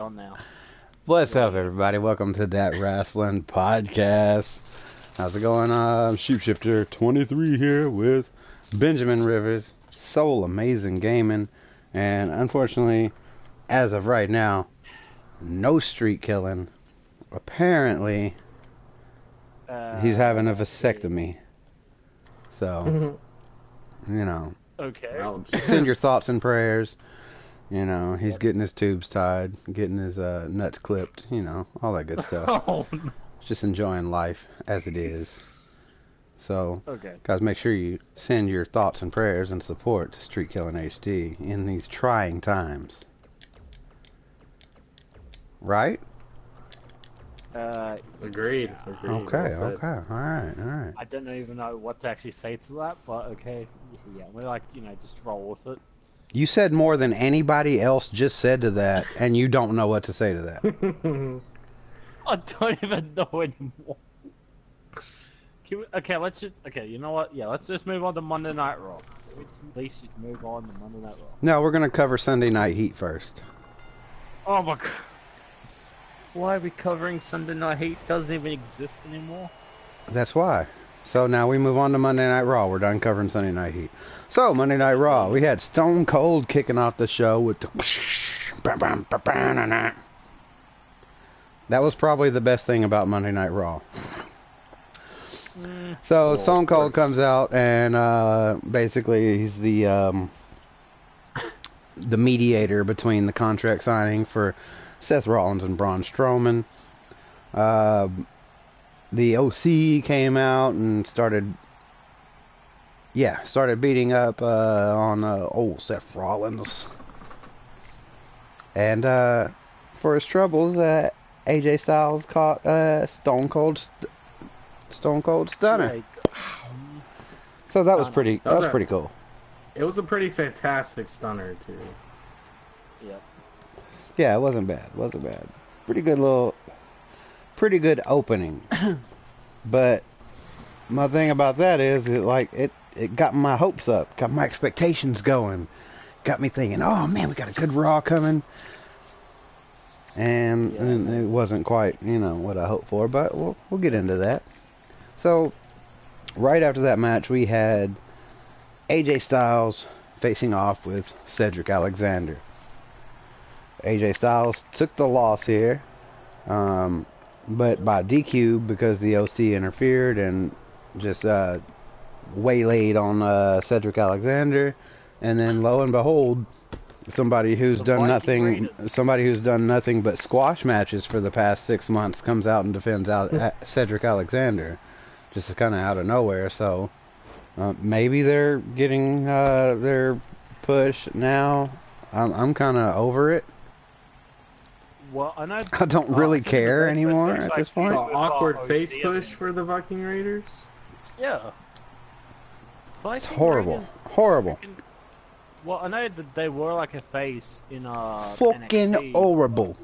on now. What's up, everybody? Welcome to Dat Wrasslin podcast. How's it going? Sheepshifter 23 here with Benjamin Rivers, Soulamazin Gaming, and unfortunately, as of right now, no Streetkilln. Apparently, he's having a vasectomy. So, you know, Okay. send your thoughts and prayers. You know, he's getting his tubes tied, getting his nuts clipped, you know, all that good stuff. Oh, no. Just enjoying life as it is. So, Okay. guys, make sure you send your thoughts and prayers and support to Streetkilln HD in these trying times. Right? Agreed. Okay, alright. I don't even know what to actually say to that, but okay. Yeah, we're like, just roll with it. You said more than anybody else just said to that, and you don't know what to say to that. I don't even know anymore. Okay, you know what? Yeah, let's just move on to Monday Night Raw. Can we just at least move on to Monday Night Raw? No, we're going to cover Sunday Night Heat first. Oh my god. Why are we covering Sunday Night Heat? It doesn't even exist anymore. That's why. So now we move on to Monday Night Raw. We're done covering Sunday Night Heat. So, Monday Night Raw, we had Stone Cold kicking off the show with the... That was probably the best thing about Monday Night Raw. So, Stone Cold comes out and basically he's the mediator between the contract signing for Seth Rollins and Braun Strowman. The OC came out and started beating up on old Seth Rollins. And for his troubles, AJ Styles caught Stone Cold Stunner. So that was pretty cool. It was a pretty fantastic stunner too. Yep. Yeah, it wasn't bad. Pretty good opening. But my thing about that is it got my hopes up, got my expectations going, got me thinking, oh man, we got a good Raw coming. And it wasn't quite, what I hoped for, but we'll get into that. So right after that match, we had AJ Styles facing off with Cedric Alexander. AJ Styles took the loss here, but by DQ because the OC interfered and just waylaid on Cedric Alexander, and then lo and behold, somebody who's done nothing but squash matches for the past 6 months comes out and defends Cedric Alexander, just kind of out of nowhere. So maybe they're getting their push now. I'm kind of over it. Well, I don't really care anymore at this point. Awkward face push for the Viking Raiders. Yeah. It's horrible. Horrible. Well, I know that they were like a face in fucking NXT. Horrible.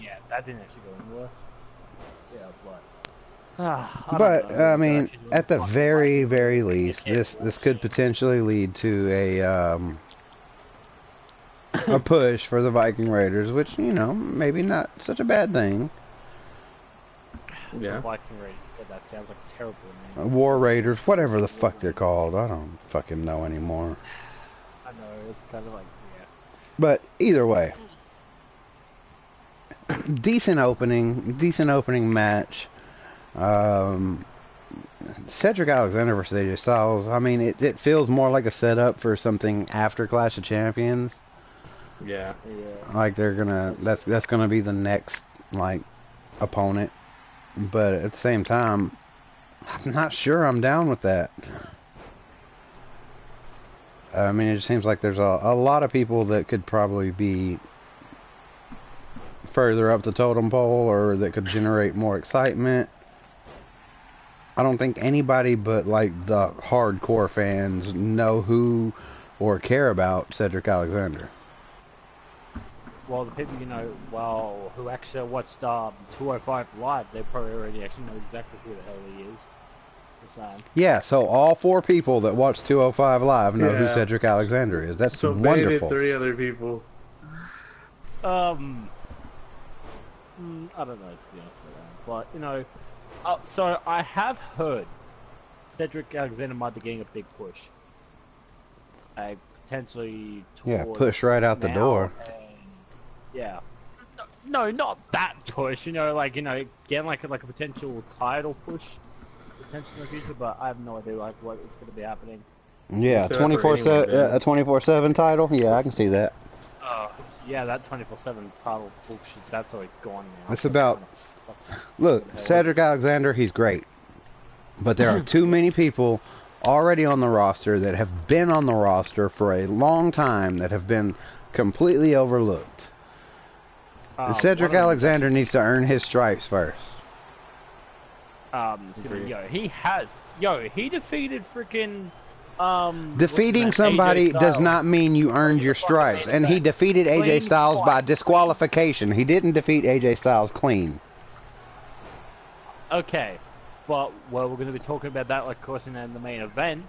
Yeah, that didn't actually go any worse. Yeah, but I mean, at the very least, this could potentially lead to a push for the Viking Raiders, which, maybe not such a bad thing. Yeah. The Viking Raiders, God, that sounds like a terrible name. War Raiders, whatever the fuck they're called. I don't fucking know anymore. I know, it's kind of like, yeah. But either way, decent opening match. Cedric Alexander versus AJ Styles. I mean, it feels more like a setup for something after Clash of Champions. Yeah. Like that's gonna be the next opponent, but at the same time, I'm not sure I'm down with that. I mean, it just seems like there's a lot of people that could probably be further up the totem pole, or that could generate more excitement. I don't think anybody but the hardcore fans know who or care about Cedric Alexander. Well, the people who actually watched 205 Live, they probably already actually know exactly who the hell he is. Yeah, so all 4 people that watch 205 Live know who Cedric Alexander is. That's so wonderful. So 3 other people. I don't know, to be honest with you. But, you know, so I have heard Cedric Alexander might be getting a big push. Potentially towards push right out the door. Yeah. No, not that push. You know, like, you know, getting like a potential title push potentially in the future. But I have no idea like what it's going to be happening. Yeah, 24/7, a 24/7 title. Yeah, I can see that. Yeah, that 24/7 title bullshit. That's already gone now. It's about. Look, Cedric Alexander, he's great, but there are too many people already on the roster that have been on the roster for a long time that have been completely overlooked. Cedric Alexander needs to earn his stripes first. He defeated freaking. Defeating somebody does not mean you earned your stripes, and he defeated AJ Styles by disqualification. He didn't defeat AJ Styles clean. Okay, but we're going to be talking about that, of course, in the main event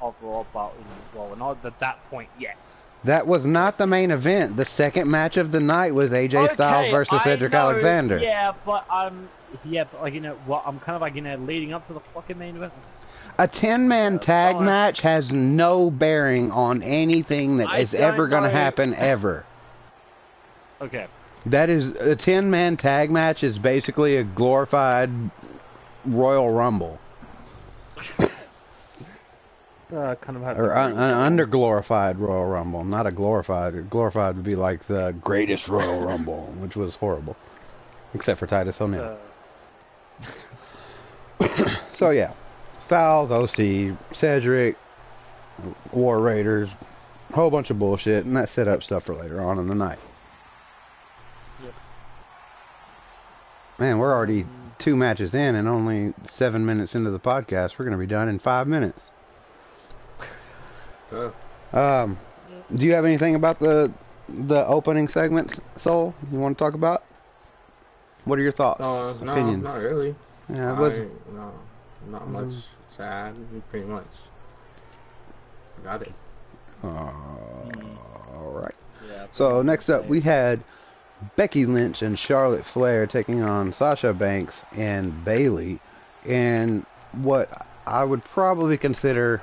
of Raw, but we're not at that point yet. That was not the main event. The second match of the night was AJ Styles versus Cedric Alexander. Yeah, but I'm like, you know, I'm kind of like, you know, leading up to the fucking main event. A 10-man tag match has no bearing on anything that is ever going to happen ever. Okay. That is, a 10-man tag match is basically a glorified Royal Rumble. Kind of have or an under-glorified Royal Rumble, not a glorified. Glorified would be like the greatest Royal Rumble, which was horrible. Except for Titus O'Neil. So yeah. Styles, OC, Cedric, War Raiders, a whole bunch of bullshit, and that set up stuff for later on in the night. Yep. Man, we're already 2 matches in and only 7 minutes into the podcast. We're going to be done in 5 minutes. Do you have anything about the opening segments, Soul, you want to talk about? What are your thoughts, opinions? No, not really. Yeah, it was... Not much to add. Pretty much got it. Alright. Yeah, so next up we had Becky Lynch and Charlotte Flair taking on Sasha Banks and Bayley in what I would probably consider...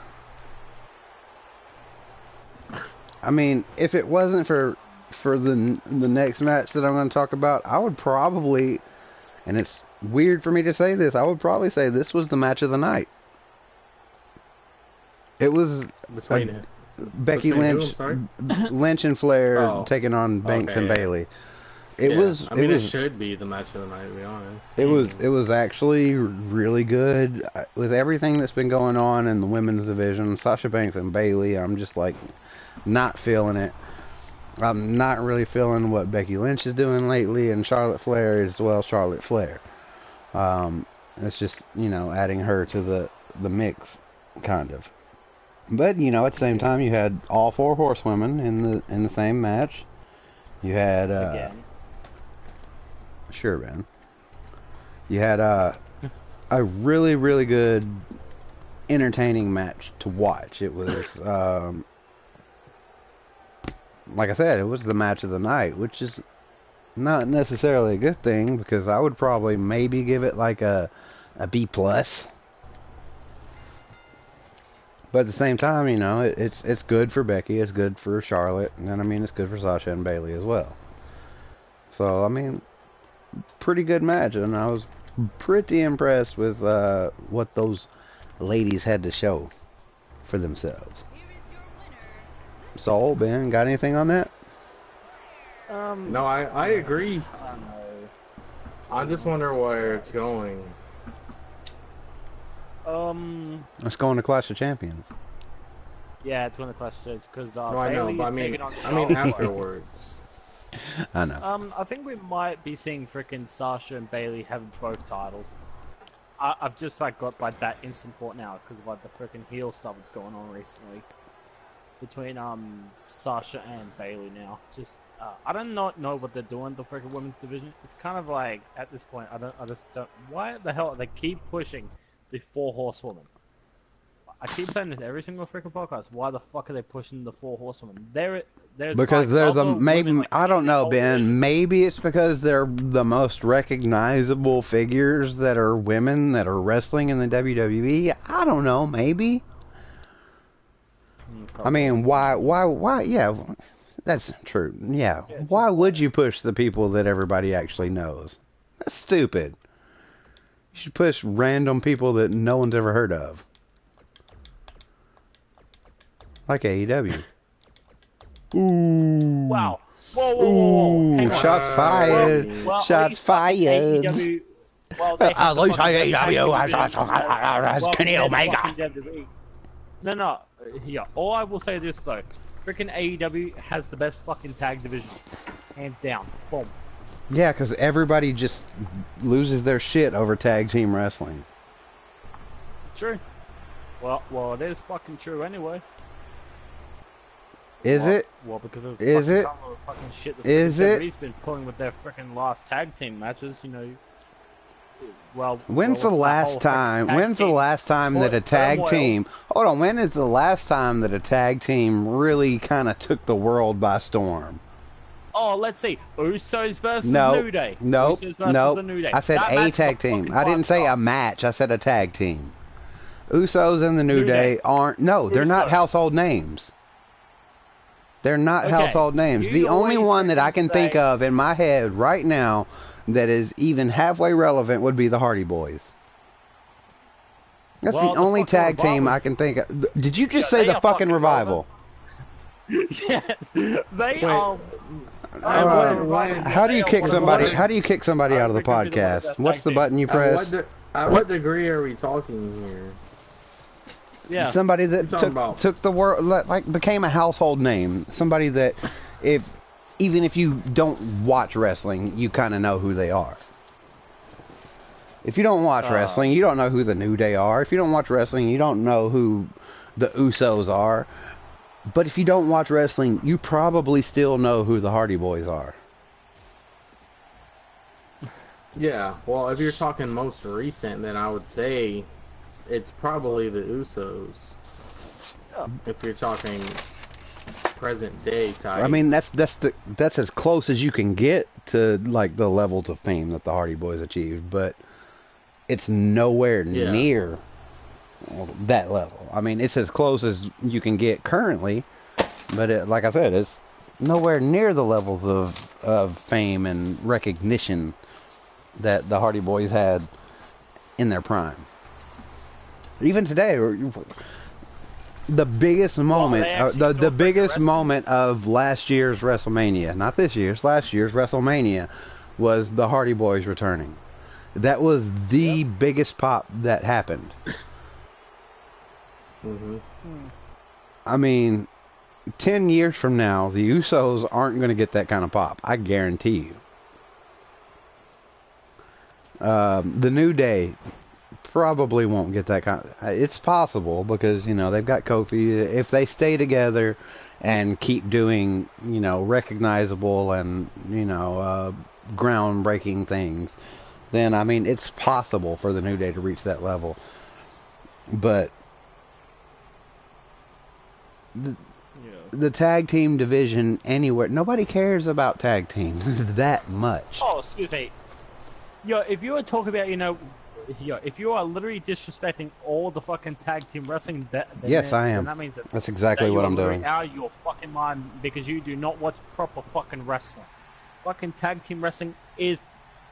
I mean, if it wasn't for the next match that I'm going to talk about, I would probably... And it's weird for me to say this. I would probably say this was the match of the night. It was Becky Lynch, Lynch and Flair taking on Banks and Bayley. It was. I mean, it should be the match of the night, to be honest. It was actually really good with everything that's been going on in the women's division. Sasha Banks and Bayley, I'm just like not feeling it. I'm not really feeling what Becky Lynch is doing lately, and Charlotte Flair as well. Charlotte Flair. It's just, you know, adding her to the mix, kind of. But, you know, at the same time, you had all 4 horsewomen in the same match. You had sure, man. You had a really, really good, entertaining match to watch. It was like I said, it was the match of the night, which is not necessarily a good thing, because I would probably maybe give it like a B+. But at the same time, you know, it's good for Becky, it's good for Charlotte, and I mean, it's good for Sasha and Bayley as well. So, I mean, pretty good match, and I was pretty impressed with what those ladies had to show for themselves. So, Ben, got anything on that? No, I agree. I just wonder where it's going. Let's go into Clash of Champions. Yeah, it's going to Clash of Champions because no, I know, but I mean afterwards. I know. I think we might be seeing frickin' Sasha and Bayley have both titles. I've just like got like that instant thought now because of like the frickin' heel stuff that's going on recently between Sasha and Bayley now. Just I don't know what they're doing the frickin' women's division. It's kind of like at this point I just don't. Why the hell they keep pushing the 4 horsewomen? I keep saying this every single freaking podcast. Why the fuck are they pushing the 4 horsewomen? There's because like they're the other maybe women, like, I don't in know, this whole Ben. league. Maybe it's because they're the most recognizable figures that are women that are wrestling in the WWE. I don't know. Maybe. I mean, why? Yeah, that's true. Yeah. Why would you push the people that everybody actually knows? That's stupid. You should push random people that no one's ever heard of. Like AEW. Ooh. Wow. Whoa. Hang on. Shots fired. Well, Shots fired. Well, they have At least the fucking AEW has Kenny Omega. WWE. No. Yeah. All I will say this though, freaking AEW has the best fucking tag division, hands down. Boom. Yeah, because everybody just loses their shit over tag team wrestling. True. Well, it is fucking true anyway. Is it? Well, because of Is it? fucking shit that Is it? WWE's been pulling with their freaking last tag team matches, you know. When's the last time that a tag team... Hold on, when is the last time that a tag team really kind of took the world by storm? Oh, let's see. Usos versus New Day. Nope. Usos versus the New Day. I said That a match tag got team. fucking I didn't say a 5 stars. match. I said a tag team. Usos and the New Day aren't... No, they're not Usos. household names. They're not Okay, household names. you The only always one that I can freaking think say- of in my head right now that is even halfway relevant would be the Hardy Boys. That's Well, the the only fucking tag team Revival. I can think of. Did you just Yeah, say they the are fucking fucking Revival? Yes, they are. How do you kick somebody? How do you kick somebody out of the freaking do the podcast? best What's tag the team. button you press? At what degree are we talking here? Yeah. Somebody What you that talking about? took the world, like became a household name. Somebody that, even if you don't watch wrestling, you kind of know who they are. If you don't watch wrestling, you don't know who the New Day are. If you don't watch wrestling, you don't know who the Usos are. But if you don't watch wrestling, you probably still know who the Hardy Boys are. Yeah, well, if you're talking most recent, then I would say it's probably the Usos. Yeah. If you're talking present day type. I mean, that's as close as you can get to like the levels of fame that the Hardy Boys achieved, but it's nowhere near that level. I mean, it's as close as you can get currently, but like I said, it's nowhere near the levels of fame and recognition that the Hardy Boys had in their prime. Even today, the biggest moment, the biggest moment of last year's WrestleMania, not this year's, last year's WrestleMania, was the Hardy Boys returning. That was the biggest pop that happened. Mm-hmm. I mean, 10 years from now, the Usos aren't going to get that kind of pop. I guarantee you. The New Day probably won't get that kind of... It's possible because, you know, they've got Kofi. If they stay together and keep doing, you know, recognizable and, you know, groundbreaking things, then, I mean, it's possible for the New Day to reach that level. But the tag team division anywhere, nobody cares about tag teams that much. Oh, excuse me. Yo, if you were talking about, you know, if you are literally disrespecting all the fucking tag team wrestling, Yes, I am. That means That's exactly what I'm doing. Out of your fucking mind because you do not watch proper fucking wrestling. Fucking tag team wrestling is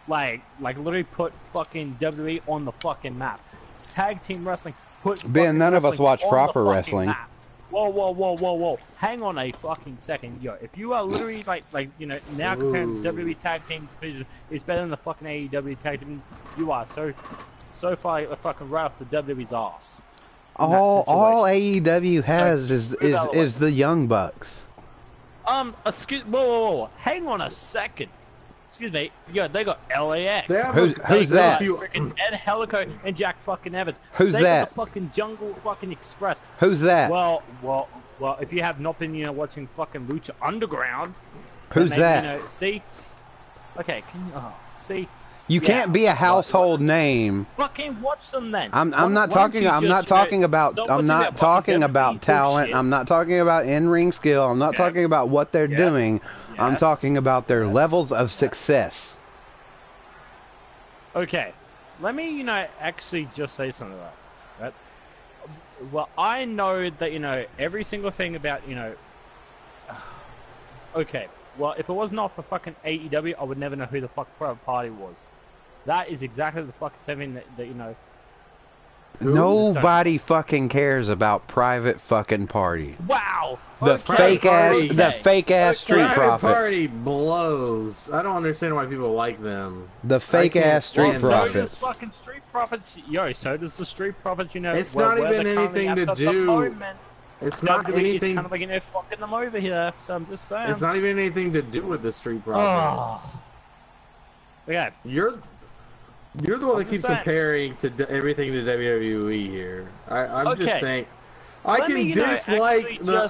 like literally put fucking WWE on the fucking map. Tag team wrestling put. Ben, none of us wrestling watch on proper the fucking wrestling. map. Whoa. Hang on a fucking second. Yo, if you are literally like you know, now comparing WWE tag team division is better than the fucking AEW tag team, you are so far fucking right off the WWE's ass. All AEW has is the Young Bucks. Excuse, whoa. Hang on a second. Excuse me. Yo, they got LAX. Who's that? Freaking Ed Helico and Jack fucking Evans. Who's they that? Got the fucking Jungle fucking Express. Who's that? Well. If you have not been, you know, watching fucking Lucha Underground. Who's then, that? You know, see. Okay. See. You can't be a household name. Fucking watch them then. I'm not talking about talent. I'm not talking about in-ring skill. I'm not talking about what they're doing. I'm talking about their levels of success. Okay, let me actually just say something about that. Right? Well, I know that every single thing about Okay, well, if it wasn't off for fucking AEW, I would never know who the fuck Private Party was. That is exactly the fucking same that Nobody fucking cares about Private fucking Party. Wow. The fake ass Street Private Profits. Party blows. I don't understand why people like them. The fake ass Street Profits. So does fucking Street Profits. So does the Street Profits. It's not even anything to do. It's not anything. It's kind of fucking them over here. So I'm just saying. It's not even anything to do with the Street Profits. Okay. You're the one that keeps comparing to everything to WWE here. I'm just saying. I can dislike the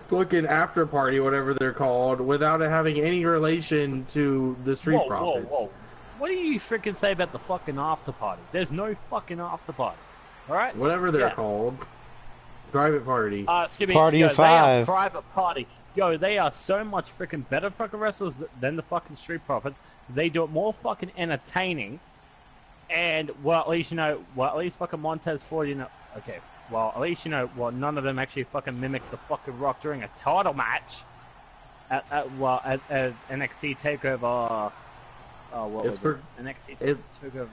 fucking after party, whatever they're called, without it having any relation to the Street Profits. Whoa. What do you freaking say about the fucking after party? There's no fucking after party. All right. Whatever they're called. Private Party. Party of 5. Private Party. Yo, they are so much freaking better fucking wrestlers than the fucking Street Profits. They do it more fucking entertaining. And, at least fucking Montez Ford, okay. Well, at least, none of them actually fucking mimic the fucking Rock during a title match at NXT TakeOver. NXT TakeOver.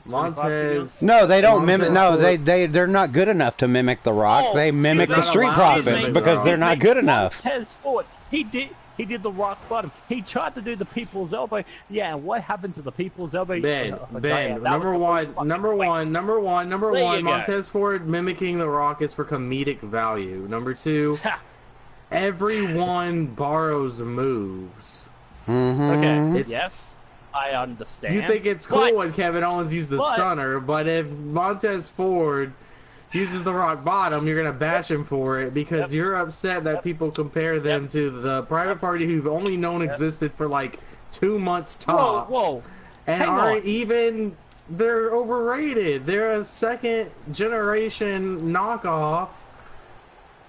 Montez. No, they don't mimic. No, they're not good enough to mimic the Rock. They mimic the Street Profits because they're not good enough. Montez Ford, he did the Rock Bottom. He tried to do the People's Elbow. Yeah, and what happened to the People's Elbow? Ben, number one, Montez Ford mimicking the Rock is for comedic value. Number 2, everyone borrows moves. Okay. Yes. I understand. You think it's cool when Kevin Owens used the stunner, but if Montez Ford uses the Rock Bottom, you're going to bash him for it because you're upset that people compare them to the Private Party who've only known existed for like 2 months tops. Whoa. And aren't even... They're overrated. They're a second generation knockoff.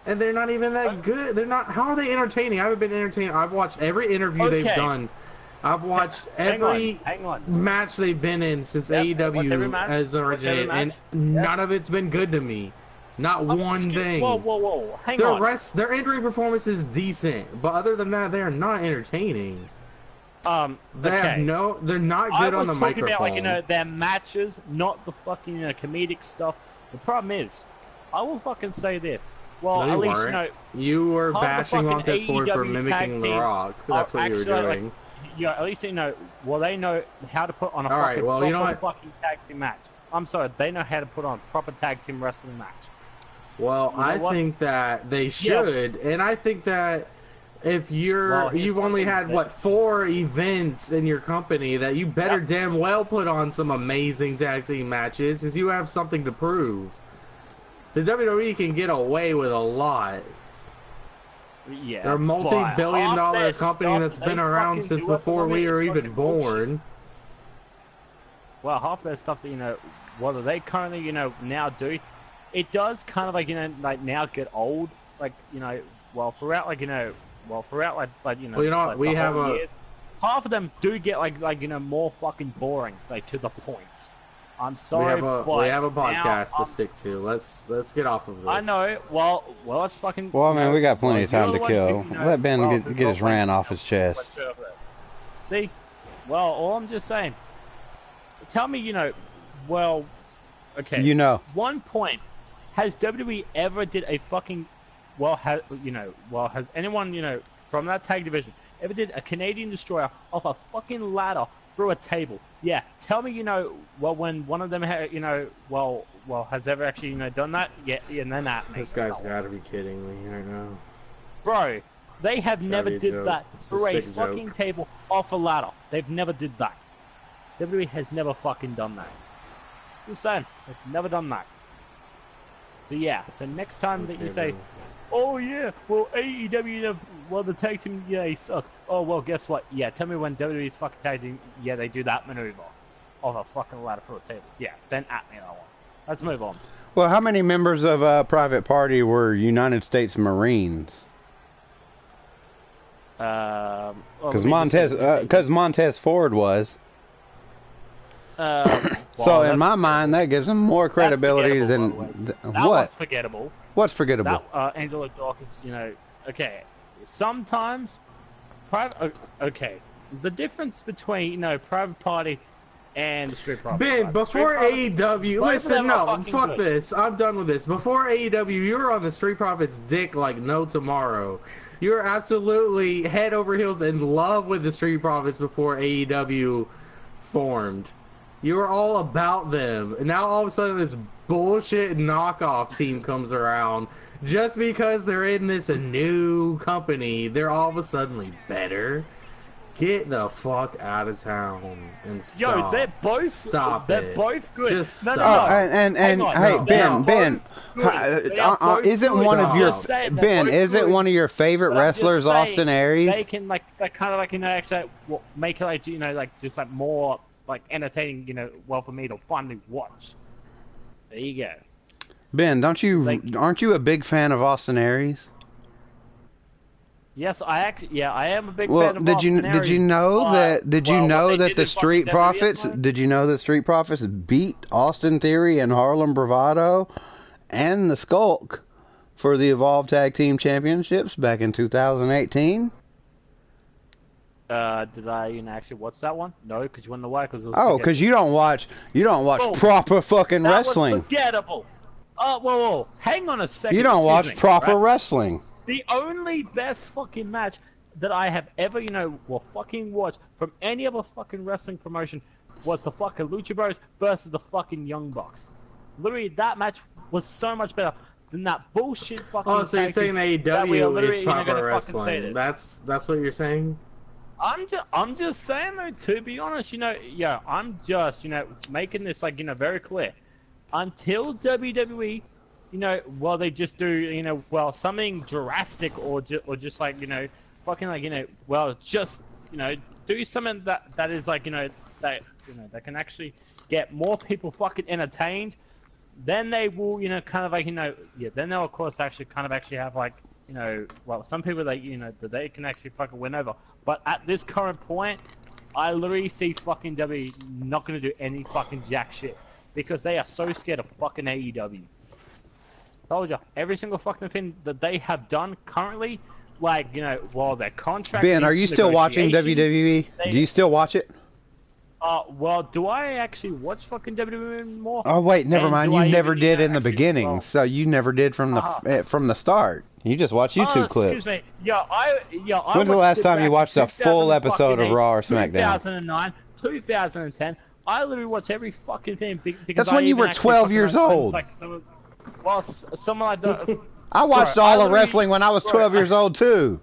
And they're not even that good. They're not... How are they entertaining? I haven't been entertained. I've watched every interview they've done. I've watched every match they've been in since AEW has originated, and none of it's been good to me. Not one thing. Whoa. Hang on. Their in-ring performance is decent, but other than that, they're not entertaining. They're not good on the microphone. I was talking about their matches, not the fucking comedic stuff. The problem is, I will fucking say this. Well, no, at least you were bashing Montez Ford for mimicking The Rock. That's what you were doing. At least they know how to put on a fucking tag team match. I'm sorry, they know how to put on a proper tag team wrestling match. Well, I think that they should, and I think that if you've only had 4 events in your company, that you better damn well put on some amazing tag team matches, because you have something to prove. The WWE can get away with a lot. Yeah, they're a multi-billion-dollar company that's been around since before we were even born. Well, half their stuff that what they currently now do, it does kind of now get old. Throughout years, half of them do get more fucking boring, to the point. I'm sorry, we have a podcast to stick to. Let's get off of this. I know. Well, let's fucking. Well, man, we got plenty of time to kill. Let Ben get his rant off his chest. See, well, all I'm just saying. Tell me, okay. One point. Has WWE ever did a fucking? Has anyone from that tag division ever did a Canadian Destroyer off a fucking ladder through a table? Yeah, tell me, when one of them, has ever actually, done that? Yeah, and then that. This guy's got to be kidding me right now. Bro, they have never did that through a fucking table off a ladder. They've never did that. WWE has never fucking done that. Just saying, they've never done that. So yeah, so next time that you say, oh yeah, well AEW, well the tag team, yeah, they suck. Oh well, guess what? Yeah, tell me when WWE's fucking tag team, yeah, they do that maneuver of a fucking ladder through a table. Yeah, then at me that one. Let's move on. Well, how many members of Private Party were United States Marines? Because Montez Ford was. Well, so in my mind, that gives him more credibility than that what? One's forgettable. What's forgettable? That, Angela Dawkins, okay. Sometimes, okay. The difference between Private Party and the Street Profits. Ben, before AEW, listen, no, fuck good. this. I'm done with this. Before AEW, you were on the Street Profits' dick like no tomorrow. You were absolutely head over heels in love with the Street Profits before AEW formed. You were all about them. And now all of a sudden this bullshit knockoff team comes around. Just because they're in this new company, they're all of a sudden better. Get the fuck out of town and stop. Yo, they're both. Stop They're it. both good. Just stop. And hey, Ben, isn't one of your isn't one of your favorite wrestlers Austin Aries? They can actually make it just more entertaining, for me to finally watch. There you go. Ben, aren't you a big fan of Austin Aries? Yes, I am a big fan of Austin Aries. Did you know that the Street Profits beat Austin Theory and Harlem Bravado and the Skulk for the Evolve Tag Team Championships back in 2018? Did I actually watch that one? No, because you wouldn't know why. Because you don't watch proper fucking wrestling. That was forgettable. Whoa, hang on a second. You don't watch proper wrestling. The only best fucking match that I have ever, fucking watched from any other fucking wrestling promotion was the fucking Lucha Bros versus the fucking Young Bucks. Literally, that match was so much better than that bullshit fucking. Oh, so you're saying AEW is proper wrestling? That's what you're saying? I'm just saying though. To be honest, I'm just making this very clear. Until WWE. They just do, something drastic or just fucking just, do something that is that can actually get more people fucking entertained. Then they will, then they'll of course actually have some people that, that they can actually fucking win over. But at this current point, I literally see fucking W not going to do any fucking jack shit because they are so scared of fucking AEW. Told you, every single fucking thing that they have done currently, while their contract. Ben, are you still watching WWE? Do you still watch it? Do I actually watch fucking WWE anymore? Oh wait, never mind. You never did in the beginning, so you never did from the start. You just watch YouTube clips. Excuse me. When's the last time you watched a full episode of Raw or SmackDown? 2009, 2010. I literally watch every fucking thing because that's when you were 12 years old. Someone like that. I watched all of wrestling when I was 12 years old too.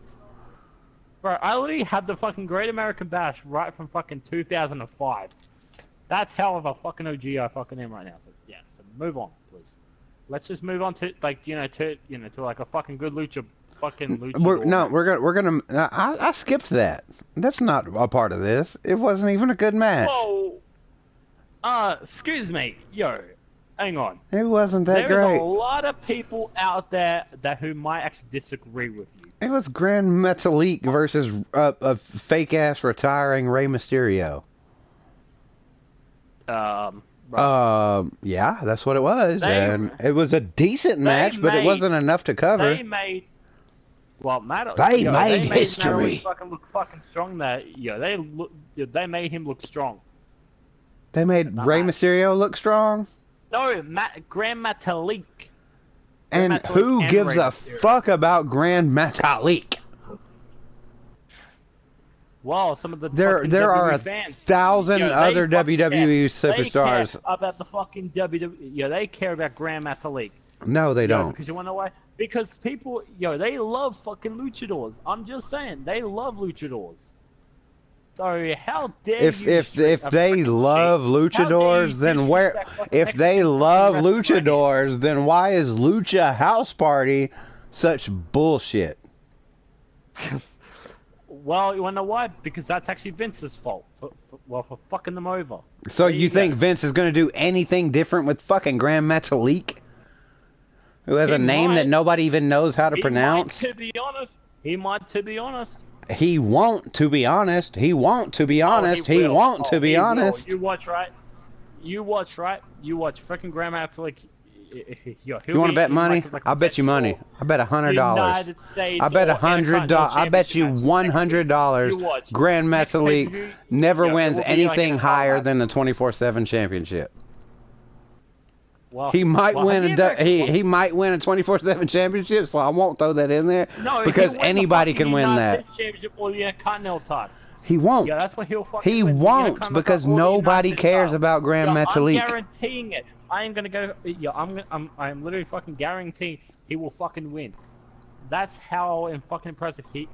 Bro, I literally had the fucking Great American Bash right from fucking 2005. That's hell of a fucking OG I fucking am right now. So yeah, so move on, please. Let's just move on to to like a fucking good lucha. We're gonna. I skipped that. That's not a part of this. It wasn't even a good match. Whoa. Excuse me, yo. Hang on. It wasn't that great. There's a lot of people out there who might actually disagree with you. It was Grand Metalik versus a fake ass retiring Rey Mysterio. Right. Yeah, that's what it was, and it was a decent match, but it wasn't enough to cover. They made history. Fucking look fucking strong. They made him look strong. They made Rey Mysterio look strong. No, Grand Metalik. And who gives a fuck about Grand Metalik? Well, some of the there are fans, 1,000 other WWE superstars. They care about the fucking WWE. Yeah, they care about Grand Metalik. No, they don't. Because you want to know why? Because people, they love fucking luchadors. I'm just saying, they love luchadors. So how dare you? If they love luchadors, then why is Lucha House Party such bullshit? Well, you wanna know why? Because that's actually Vince's fault. For fucking them over. So There you think go. Vince is going to do anything different with fucking Grand Metalik? Who has He a name that might. nobody even knows how to pronounce? He might, to be honest. He might, to be honest. He won't, to be honest. He won't, to be honest. He will. won't, to be He will. honest. You watch, right? You watch, right? You watch. Freaking Grand Metalik. You want to bet money? I'll bet you money. I bet $100. United States. I bet $100. I bet you $100. Grand Metalik never wins anything higher than the 24/7 championship. Well, He might win he won. might win a 24/7 championship, so I won't throw that in there No, because he'll win anybody the can win United that. States Championship or the Intercontinental title. He won't. Yeah, that's what he'll fucking He win. The won't Intercontinental because title or the nobody United cares States about Grand title. Metalik. I'm guaranteeing it. I am gonna go. Yeah, I'm literally fucking guaranteeing he will fucking win. That's how fucking impressive he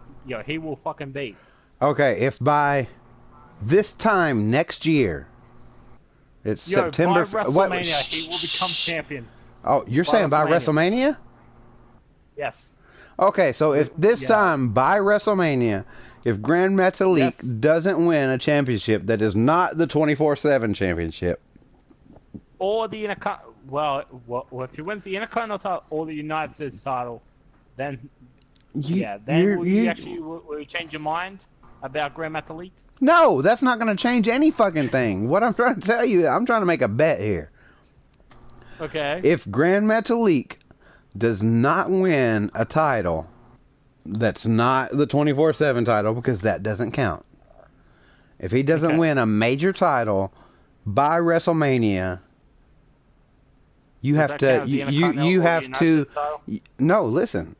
will fucking be. Okay, if by this time next year, it's September. By WrestleMania, he will become champion. Oh, you're saying by WrestleMania? Yes. Okay, so if this time by WrestleMania, if Grand Metalik doesn't win a championship that is not the 24/7 championship, Or the well, if he wins the Intercontinental title or the United States title, then will you change your mind about Grand Metalik? no, that's not going to change any fucking thing. What I'm trying to tell you, I'm trying to make a bet here. Okay. If Grand Metalik does not win a title that's not the 24/7 title, because that doesn't count. If he doesn't win a major title by WrestleMania, you have to no, listen.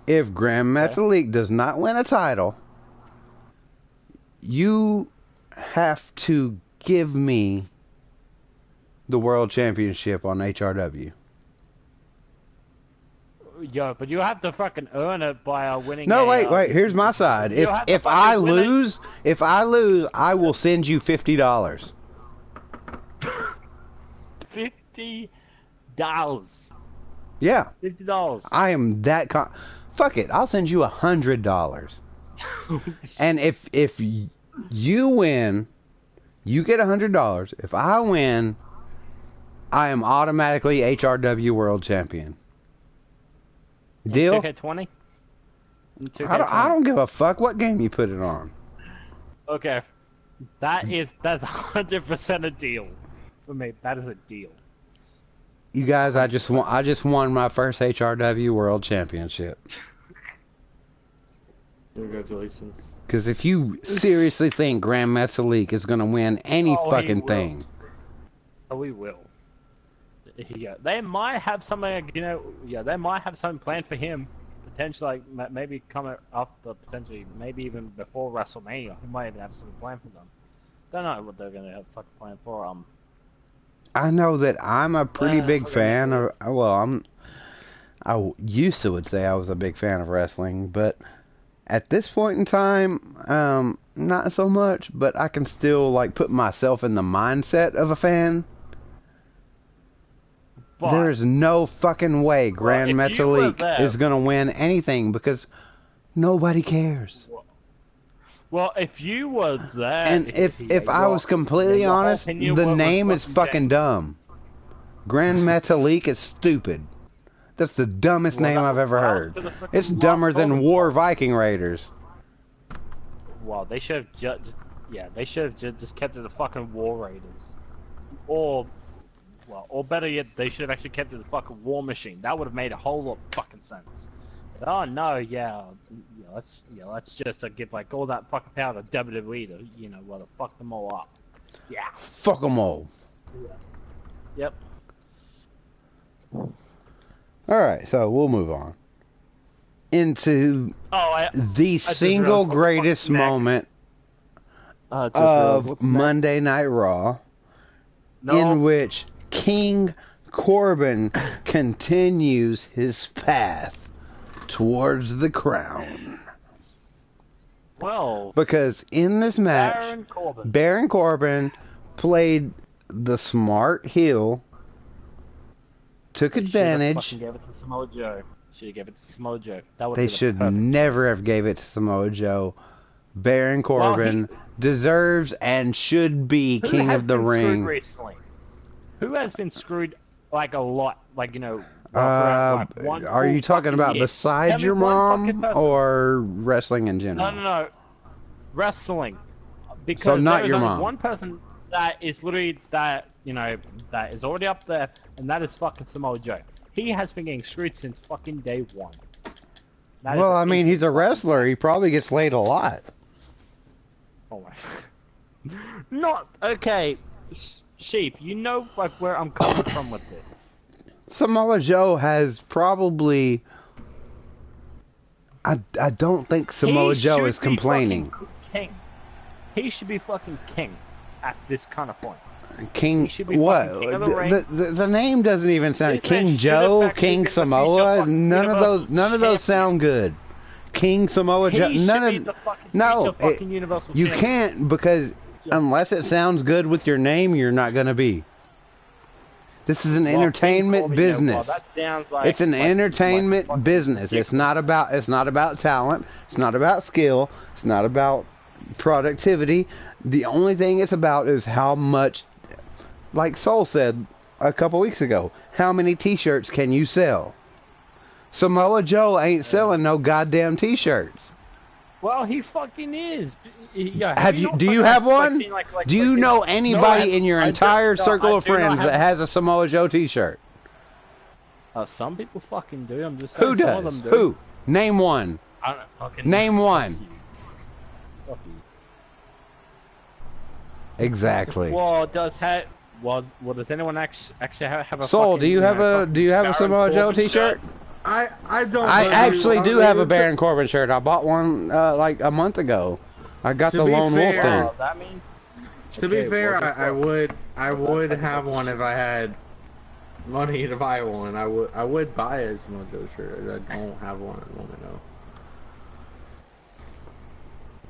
If Grand Metalik does not win a title, you have to give me the World Championship on HRW. Yeah, but you have to fucking earn it by winning. No, wait. Here's my side. If I lose, I will send you $50. $50. Yeah. $50. I am that fuck it. I'll send you $100. And if you win, you get $100. If I win, I am automatically HRW World Champion. Deal? 2K20? I don't give a fuck what game you put it on. Okay. That's 100% a deal. For me, that is a deal. You guys, I just won my first HRW World Championship. Congratulations. Because if you seriously think Grand Metalik is gonna win any fucking thing, oh, we will. Yeah, they might have something, they might have something planned for him. Potentially, like, maybe coming after, potentially, maybe even before WrestleMania. He might even have something planned for them. Don't know what they're gonna have fucking planned for. I know that I'm a pretty big fan of. Well, I used to would say I was a big fan of wrestling, but at this point in time, not so much. But I can still like put myself in the mindset of a fan. But there's no fucking way Grand Metalik is gonna win anything because nobody cares. Well, if you were there, and if I was completely honest, the name is fucking dumb. Grand Metalik is stupid. That's the dumbest name I've ever heard. It's dumber than War Viking Raiders. Well, they should have just kept it the fucking War Raiders, or better yet, they should have actually kept it the fucking War Machine. That would have made a whole lot of fucking sense. Oh no, let's just give like all that fucking power to WWE to fuck them all up. Yeah. Fuck them all. Yep. All right, so we'll move on into the single greatest moment of Monday Night Raw, in which King Corbin continues his path towards the crown. Well, because in this match, Baron Corbin played the smart heel, took advantage. Fucking gave it to Samoa Joe. Should have given it to Samoa Joe. That would They should never have gave it to Samoa Joe. Baron Corbin deserves and should be King of the Ring. Recently? Who has been screwed like a lot? Like, you know, are you talking about besides your mom or wrestling in general? No. Wrestling. Because so not there is your only mom. one person that is literally that is already up there, and that is fucking Samoa Joe. He has been getting screwed since fucking day one. Well, I mean, he's a wrestler. He probably gets laid a lot. Oh my. Not okay. Sheep, you know like where I'm coming from with this. Samoa Joe has probably. I don't think Samoa Joe is complaining. King. He should be fucking king at this kind of point. King what? King the name doesn't even sound. King Joe, King Samoa. None of those sound good. King Samoa Joe. You can't, because unless it sounds good with your name, you're not gonna be. This is an entertainment business. That sounds like it's an entertainment business. It's not about talent. It's not about skill. It's not about productivity. The only thing it's about is how much, like Soul said a couple weeks ago, how many t-shirts can you sell? Samoa Joe ain't selling no goddamn t-shirts. Well, he fucking is. Yeah, do you have one? Do you know anybody in your entire circle of friends that has a Samoa Joe t-shirt? Some people fucking do. I'm just saying. Who does? Some of them do. Who? Name one. I don't fucking Name one. Fuck you. Exactly. Well, does anyone actually have a Soul? Do you have a Samoa Joe t-shirt? I don't. I actually do have a Baron Corbin shirt. I bought one like a month ago. I got the Lone Wolf thing. That means, to be fair, I would have one if I had money to buy one. I would buy a Samoa Joe shirt. I don't have one at the moment though.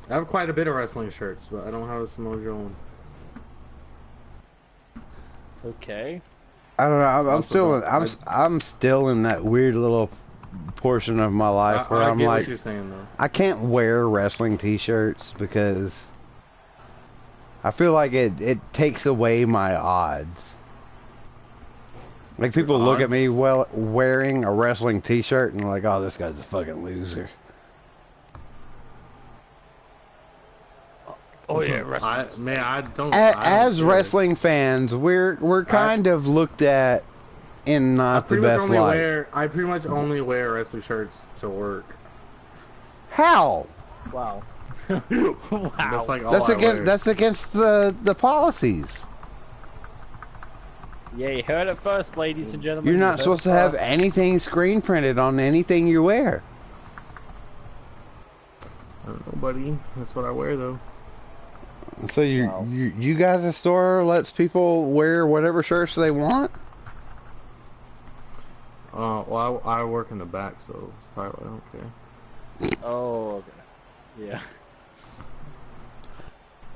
I have quite a bit of wrestling shirts, but I don't have a Samoa Joe one. Okay. I don't know. I'm still in that weird little portion of my life where I'm like, what you're saying, though. I can't wear wrestling t-shirts because I feel like it takes away my odds. Like people look at me wearing a wrestling t-shirt and like, oh, this guy's a fucking loser. Oh yeah, wrestling. As wrestling fans, we're kind of looked at in not the best light. I pretty much only wear wrestling shirts to work. How? Wow. Wow. That's like all that's against the policies. Yeah, you heard it first, ladies and gentlemen. You're not supposed to have anything screen printed on anything you wear. I don't know, buddy. That's what I wear, though. So you guys' store lets people wear whatever shirts they want? Well, I work in the back, so probably I don't care. Oh, okay. Yeah.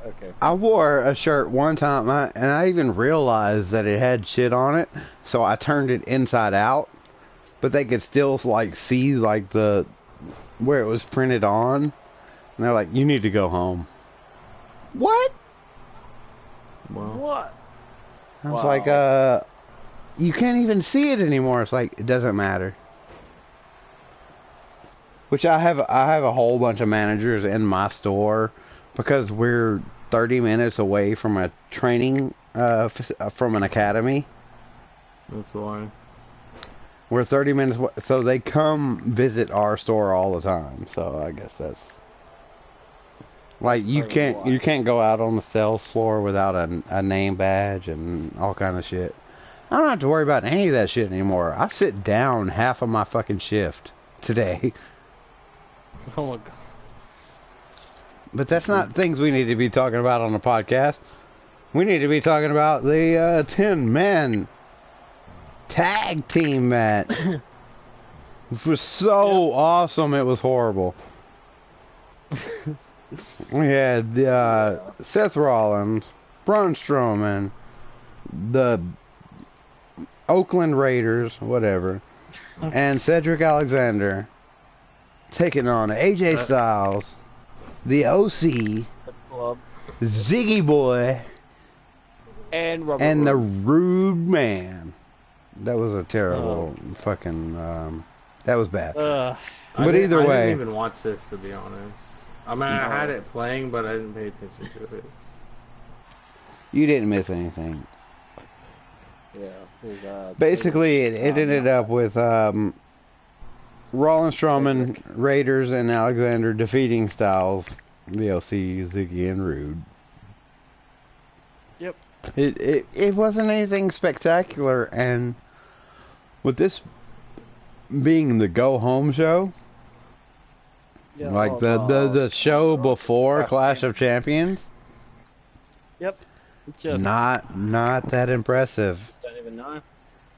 Okay. I wore a shirt one time, and I even realized that it had shit on it, so I turned it inside out, but they could still like see like the where it was printed on, and they're like, "You need to go home." What? Well, what? I was like, you can't even see it anymore. It's like, it doesn't matter. Which I have a whole bunch of managers in my store because we're 30 minutes away from a training from an academy. That's why. We're 30 minutes, so they come visit our store all the time. So I guess that's. Like you can't go out on the sales floor without a name badge and all kind of shit. I don't have to worry about any of that shit anymore. I sit down half of my fucking shift today. Oh my god. But that's not things we need to be talking about on the podcast. We need to be talking about the 10-man tag team match. It was so awesome. It was horrible. We had Seth Rollins, Braun Strowman, the Oakland Raiders, whatever, and Cedric Alexander taking on AJ Styles, the OC, Club. Ziggy Boy, And Robert and the Roode. Rude Man. That was a terrible fucking. That was bad. But either I way, didn't even watch this, to be honest. I mean, I had it playing, but I didn't pay attention to it. you didn't miss anything. Yeah. Basically, it ended up with Rollins, Strowman, Raiders, and Alexander defeating Styles, the OC, Ziggy, and Rude. Yep. It wasn't anything spectacular, and with this being the go home show, Yeah, like the show before Clash of Champions, Yep. Just not that impressive. Just don't even know.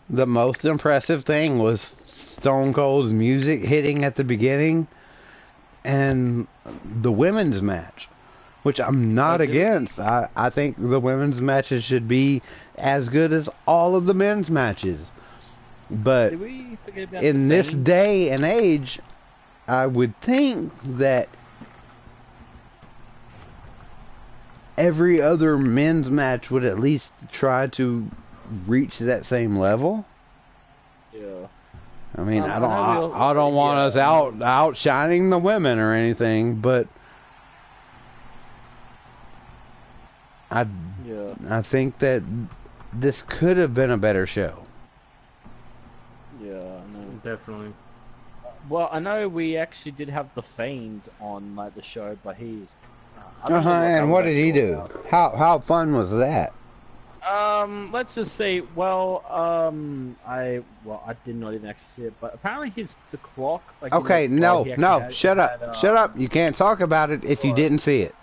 The most impressive thing was Stone Cold's music hitting at the beginning, and the women's match, which I'm not against. I think the women's matches should be as good as all of the men's matches. But Did we forget about in the this Fiend? day and age, I would think that every other men's match would at least try to reach that same level. Yeah. I mean, I I don't want us outshining the women or anything, but I think that this could have been a better show. Yeah, I know. Definitely. Well, I know we actually did have the Fiend on like the show, but he's. I don't know And that what was did he actually do? all about. How fun was that? Let's just say, well, I did not even actually see it, but apparently the clock. Like, Okay, you know, he no, actually shut up, shut up. You can't talk about it if you didn't see it.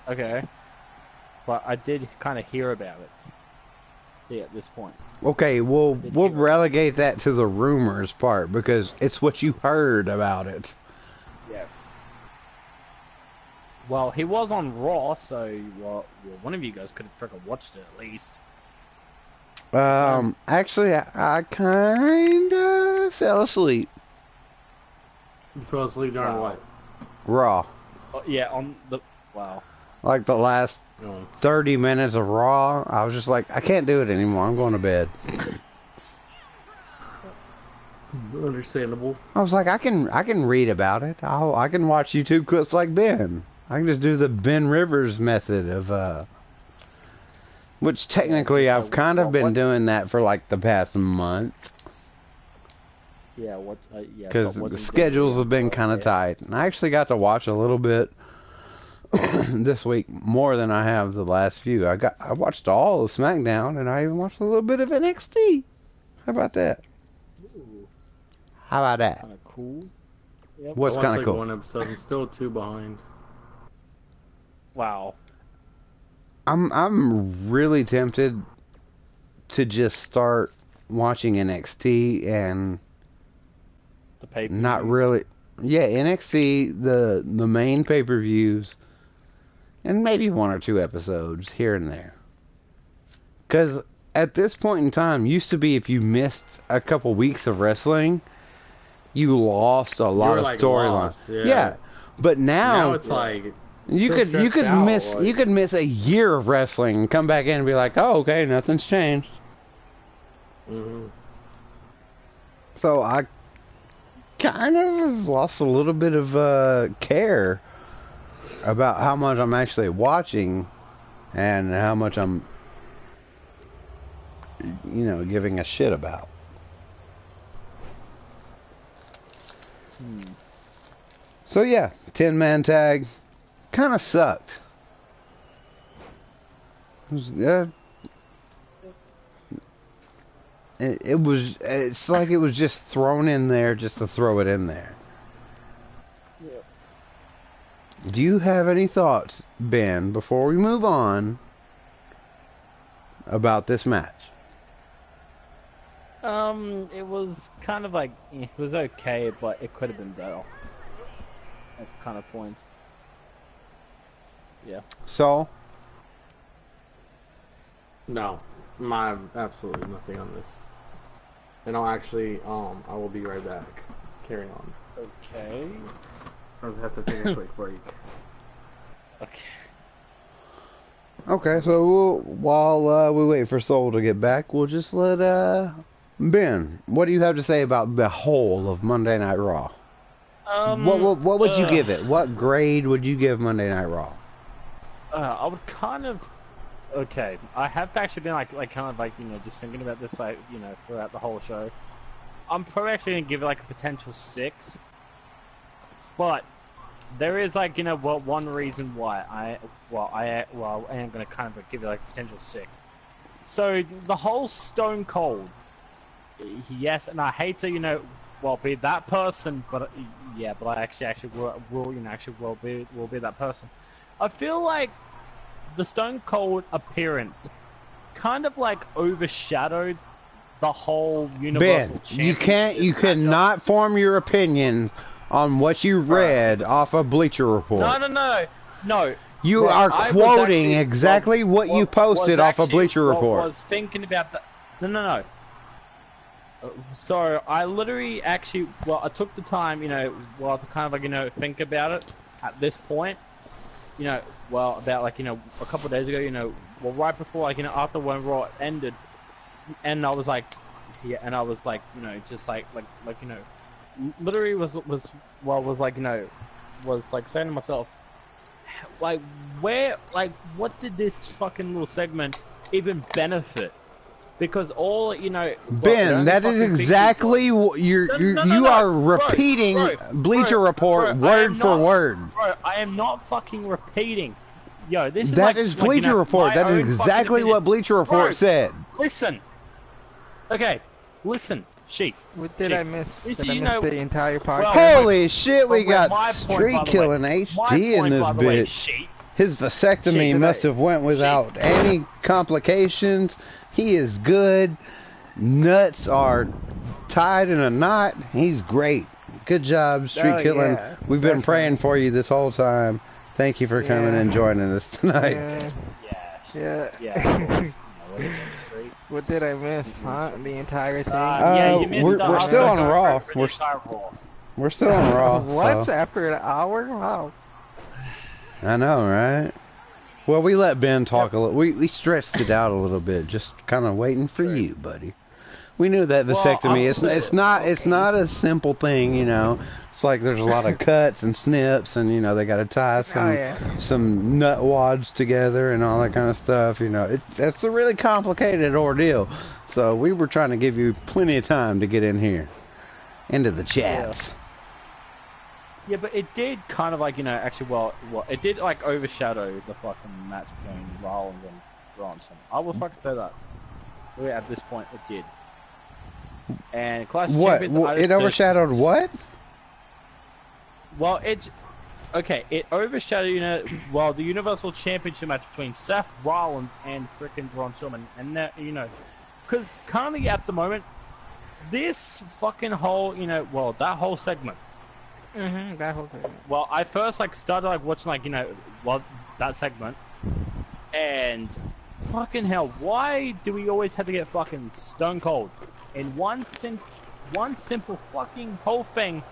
Okay. But I did kind of hear about it. Yeah, at this point. Okay, we'll relegate that to the rumors part because it's what you heard about it. Yes. Well, he was on Raw, so one of you guys could have freaking watched it at least. Actually, I kind of fell asleep. You fell asleep during what? Raw. Oh, yeah, on the Like the last 30 minutes of Raw, I was just like, I can't do it anymore. I'm going to bed. Understandable. I was like, I can read about it. I can watch YouTube clips like Ben. I can just do the Ben Rivers method of which technically I've kind of been doing that for like the past month. Yeah, because the schedules have been kind of tight. And I actually got to watch a little bit this week more than I have the last few. I watched all of SmackDown and I even watched a little bit of NXT. How about that? Ooh, How about that? kind of cool. Yep. What's kind of cool? One episode. I'm still 2 behind. Wow. I'm really tempted to just start watching NXT and The pay-per-views. not really. Yeah, NXT, the main pay-per-views, and maybe 1 or 2 episodes here and there. Because at this point in time, used to be if you missed a couple weeks of wrestling, you lost a lot of storylines. Yeah, but now it's like you could miss a year of wrestling and come back in and be like, oh, okay, nothing's changed. Mm-hmm. So I kind of lost a little bit of care about how much I'm actually watching and how much I'm, giving a shit about. So yeah, 10-man tag kind of sucked. It's like it was just thrown in there just to throw it in there. Yeah. Do you have any thoughts, Ben, before we move on about this match? It was kind of like, it was okay, but it could have been better. At kind of points. Yeah. So? No, absolutely nothing on this. and I'll actually I will be right back. Carry on. Okay. I'll have to take a quick break. Okay. Okay, so while we wait for Soul to get back, we'll just let Ben. What do you have to say about the whole of Monday Night Raw? What would you give it? What grade would you give Monday Night Raw? I would kind of. Okay, I have actually been like kind of like just thinking about this throughout the whole show. I'm probably actually gonna give it like a potential 6, but there is one reason why I am gonna kind of give it like a potential 6. So the whole Stone Cold, yes, and I hate to be that person, but yeah, but I actually will be that person. I feel like the Stone Cold appearance kind of like overshadowed the whole Universal Championship. Ben, you cannot form your opinion on what you read off of Bleacher Report. No. You are quoting exactly what you posted off of Bleacher Report. I was thinking about that. No. So I literally actually, I took the time, to kind of think about it at this point. About a couple of days ago, right before after when Raw ended, and I was like, literally was saying to myself, what did this fucking little segment even benefit? Because all Ben, that is exactly what you are repeating Bleacher Report word for word. Bro, I am not fucking repeating. Yo, this is that is Bleacher Report. That is exactly what Bleacher Report said. Listen. Okay, listen, Sheep. What did I miss? Did I miss the entire podcast? Holy shit, we got Streetkilln HD in this bitch. His vasectomy must have went without any complications. He is good. Nuts are tied in a knot. He's great. Good job, Streetkilln. Yeah, we've been praying for you this whole time. Thank you for coming and joining us tonight. Yeah. What did I miss, huh? The entire thing? You missed we're still on Raw. We're still on Raw. What? So. After an hour? Wow. I know, right? Well, we let Ben talk a little. We stretched it out a little bit, just kind of waiting for you, buddy. We knew that vasectomy. It's not a simple thing, It's like there's a lot of cuts and snips, and they got to tie some nut wads together and all that kind of stuff. It's a really complicated ordeal. So we were trying to give you plenty of time to get in here, into the chats. Yeah, but it did kind of it did overshadow the fucking match between Rollins and Bronson. I will fucking say that. At this point, it did. And Clash of Champions, it overshadowed what? Well, it overshadowed the Universal Championship match between Seth Rollins and frickin' Braun Strowman, and that because currently at the moment, this fucking whole that whole segment. That whole thing. Well, I first started watching that segment, and fucking hell, why do we always have to get fucking Stone Cold in one simple fucking whole thing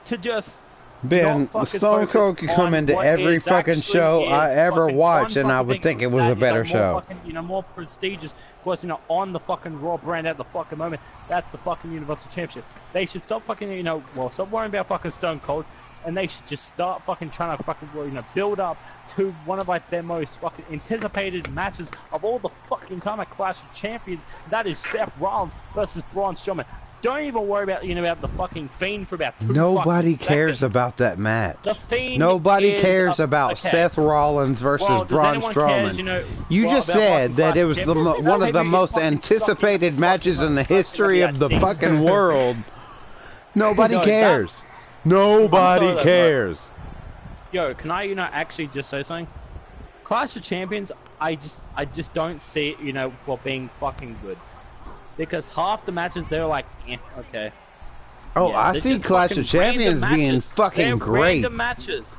to just Ben, Stone Cold could come into every fucking show I ever watched, and I would think it was a better show. More prestigious, of course, on the fucking Raw brand at the fucking moment. That's the fucking Universal Championship. They should stop fucking, stop worrying about fucking Stone Cold, and they should just start fucking trying to fucking, build up to one of their most fucking anticipated matches of all the fucking time at Clash of Champions. That is Seth Rollins versus Braun Strowman. Don't even worry about about the fucking Fiend for about 2 Nobody fucking cares seconds. About that match. The Fiend Nobody cares about Seth Rollins versus Braun Strowman. You just said that it was one of the most anticipated matches in the history of the fucking world. Nobody cares. Nobody cares. Yo, can I actually just say something? Clash of Champions, I just don't see it being fucking good. Because half the matches, they're like, okay. Oh, yeah, I see Clash of Champions being fucking great. Random matches.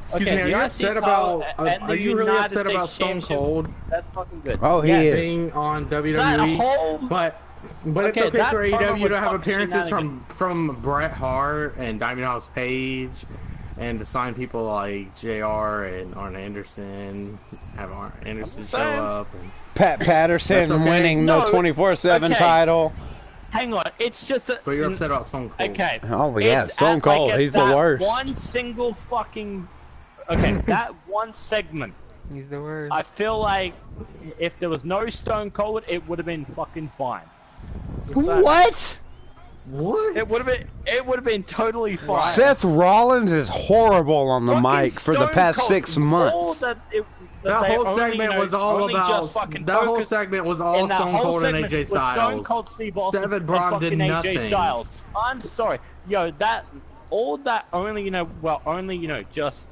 Excuse me, are you upset about? Are you really upset about Stone Cold? That's fucking good. Oh, he is on WWE. But Okay, it's okay that for promo AEW was to have fucking appearances shenanigans. from Bret Hart and Diamond Dallas Page, and to sign people like JR and Arn Anderson, have Arn Anderson show up. And Pat Patterson okay. winning the 24/7 okay. title. Hang on, it's just that. But you're upset about Stone Cold. Okay. Oh yeah, It's Stone at, Cold. like, He's the that worst. One single fucking. Okay, that one segment. He's the worst. I feel like if there was no Stone Cold, it would have been fucking fine. What? What? It would have been totally fine. Seth Rollins is horrible on the Fucking mic for the Stone past Cold, 6 all months. that That they whole only, segment was all only about. just fucking That whole focused- segment was all and that Stone whole Cold and segment AJ was Styles. Stone Cold, Steve Austin, Steve and Braun fucking did AJ nothing. Styles. I'm sorry, yo, that all that only just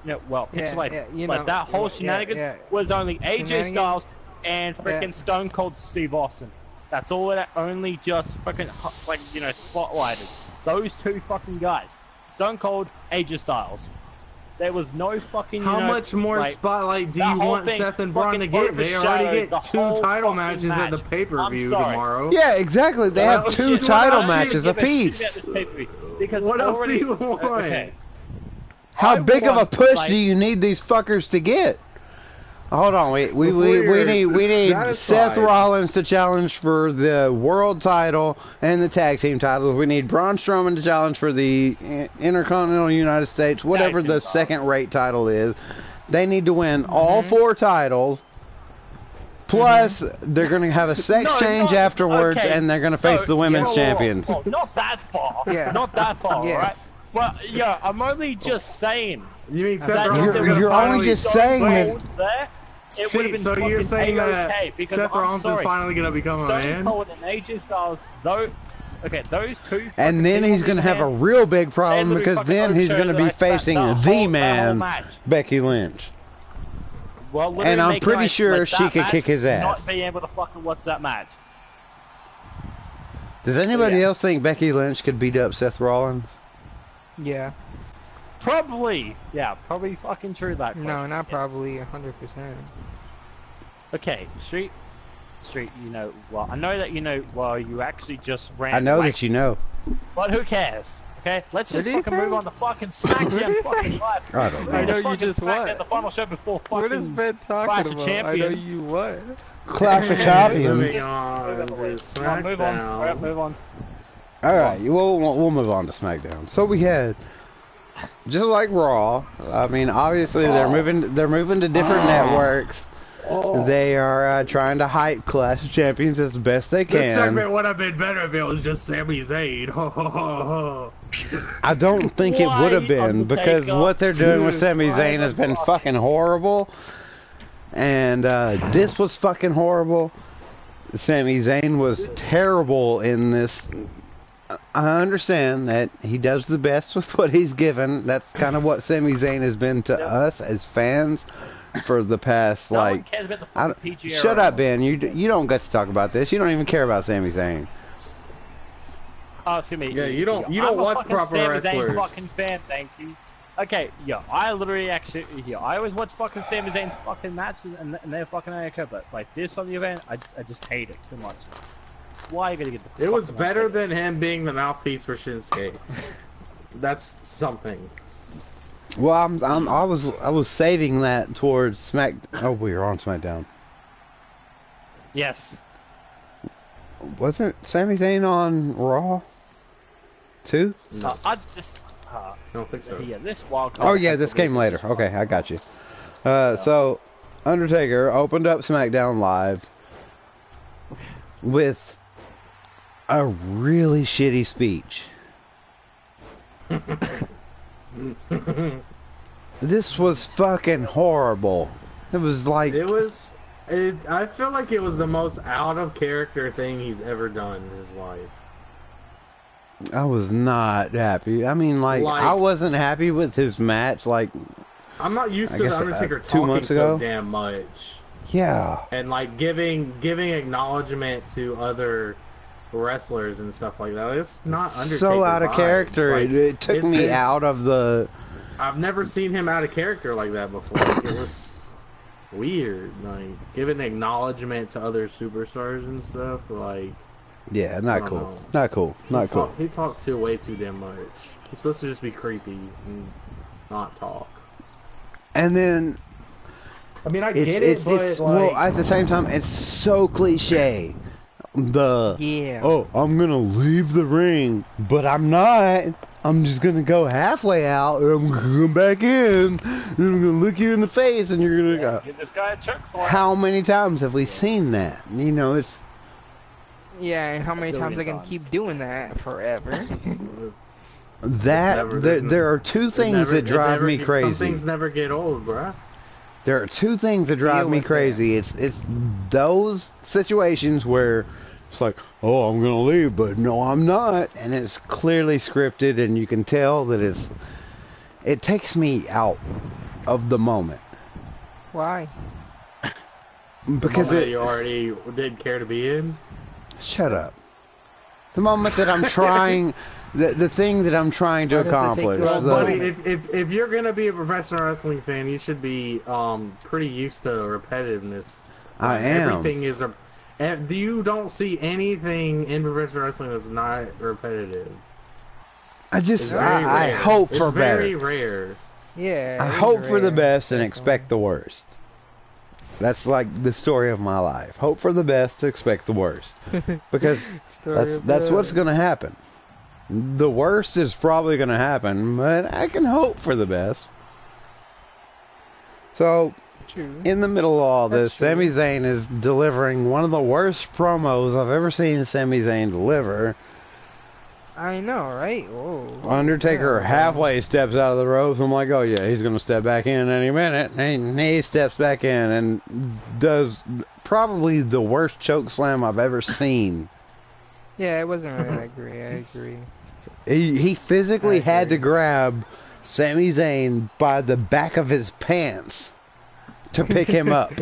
pixelated. Yeah, that whole shenanigans was only AJ Shenanigans? Styles and freaking Stone Cold Steve Austin. That's all that only just fucking spotlighted. Those two fucking guys, Stone Cold, AJ Styles. There was no fucking. How much more spotlight do that you whole want thing Seth and Braun to fucking get? They already overshadowed get the 2 whole title fucking matches match. at the pay-per-view I'm sorry. tomorrow. Yeah, exactly. They have What 2 else do you title want? matches Give a shit apiece. about this pay-per-view, because What else do already- you want? Okay. How I big of a want, push like- do you need these fuckers to get? Hold on, we need satisfied. Seth Rollins to challenge for the world title and the tag team titles. We need Braun Strowman to challenge for the Intercontinental United States, whatever the second-rate title is. They need to win all 4 titles. Plus, they're going to have a sex change afterwards, and they're going to face the women's champions. Well, not that far. Yeah. Not that far, Yeah. alright? Well, yeah, I'm only just saying. You mean Seth that Rollins if is there going you're to only finally... just saying that. There, it would have been So you're fucking saying that A-okay, because Seth I'm Rollins is sorry, finally going to become a Stone man? Cold and AJ Styles, those two. And then he's going to have a real big problem literally because fucking then he's going to be overshadowed facing that the whole man, match. Becky Lynch. Well, literally And I'm make pretty like sure that she could match kick his ass. Not being able to fucking watch that match. Does anybody Yeah. else think Becky Lynch could beat up Seth Rollins? Yeah. Probably, yeah, probably fucking true that. No, question, not yes. probably. 100%. Okay, Street, well, I know that you actually just ran. I know away. that you know. But who cares? Okay, let's What just did he fucking move say? on to fucking SmackDown fucking live. I don't know. I know you Fucking just SmackDown, what? the final show before What is fucking Ben Clash talking of about? I know Champions. you what? Clash of Champions. Moving on to Come on, SmackDown. move on. Alright, move on. Alright, we'll move on to SmackDown. So we had, just like Raw, I mean, obviously they're moving to different networks. They are trying to hype Clash of Champions as best they This can. segment would have been better if it was just Sami Zayn. Ho, ho, ho, ho. I don't think it Why, would have been, because Undertaker? what they're doing with Dude, Sami why Zayn the has been fuck? fucking horrible. And this was fucking horrible. Sami Zayn was terrible in this. I understand that he does the best with what he's given. That's kind of what Sami Zayn has been to us as fans for the past, No one like... cares about the I, fucking PG shut era. up, Ben. You don't get to talk about this. You don't even care about Sami Zayn. Oh, excuse me. Yeah, you don't I'm a watch fucking proper Sami Zayn wrestlers. fucking fan, thank you. Okay, yeah, I literally actually, I always watch fucking Sami Zayn's fucking matches and they're fucking okay, but like this on the event, I just hate it too much. Why are you gonna get the It was fucking better one? than him being the mouthpiece for Shinsuke. That's something. Well, I was saving that towards Smack... Oh, we were on SmackDown. Yes. Wasn't Sami Zayn on Raw? Too? No, I just, I don't think so. yeah, this wild card Oh yeah, has this to came be later. just Okay, I got you. So, Undertaker opened up SmackDown Live with a really shitty speech. This was fucking horrible. It was like... I feel like it was the most out of character thing he's ever done in his life. I was not happy. I mean, like I wasn't happy with his match. Like, I'm not used I to the guess, Undertaker 2 talking months so ago? damn much. yeah. And like giving acknowledgement to other wrestlers and stuff like that. It's not Undertaker So out of vibes. character. Like, It took me it's- out of the... I've never seen him out of character like that before. Like, it was weird. Like giving acknowledgement to other superstars and stuff. Like Yeah, not cool. know. Not cool. Not cool. He talked way too damn much. He's supposed to just be creepy and not talk. And then I mean, I get it, but it's like, well, at the same time, it's so cliche. Yeah. Oh, I'm gonna leave the ring, but I'm not. I'm just gonna go halfway out, and I'm gonna come back in, and I'm gonna look you in the face, and you're gonna go. Give this guy a choke slam. How many times have we seen that? You know, it's Yeah, and how many Billion times they can times. keep doing that forever? that. There are two things that drive me Some crazy. things never get old, bruh. There are two things that drive Deal me with crazy. It's those situations where it's like, oh, I'm gonna leave, but no, I'm not, and it's clearly scripted, and you can tell that it takes me out of the moment Why? because That you already didn't care to be in. shut up. The moment that I'm trying, the thing that I'm trying to Why does it take accomplish. you out Well, of the buddy, moment? if you're gonna be a professional wrestling fan, you should be pretty used to repetitiveness. I am. Everything is. You don't see anything in professional wrestling that's not repetitive. I just It's very I rare. hope It's for very better. rare. Yeah. I it is hope for the rare. best and expect the worst. That's like the story of my life. Hope for the best, expect the worst. Because Story of that's the- what's going to happen. The worst is probably going to happen, but I can hope for the best. So, True. in the middle of all this, That's true. Sami Zayn is delivering one of the worst promos I've ever seen Sami Zayn deliver. I know, right? Whoa. Undertaker Yeah. halfway steps out of the ropes. I'm like, oh yeah, he's going to step back in any minute. And he steps back in and does probably the worst choke slam I've ever seen. Yeah, it wasn't really that great. I agree. He physically I had to agree. grab Sami Zayn by the back of his pants to pick him up.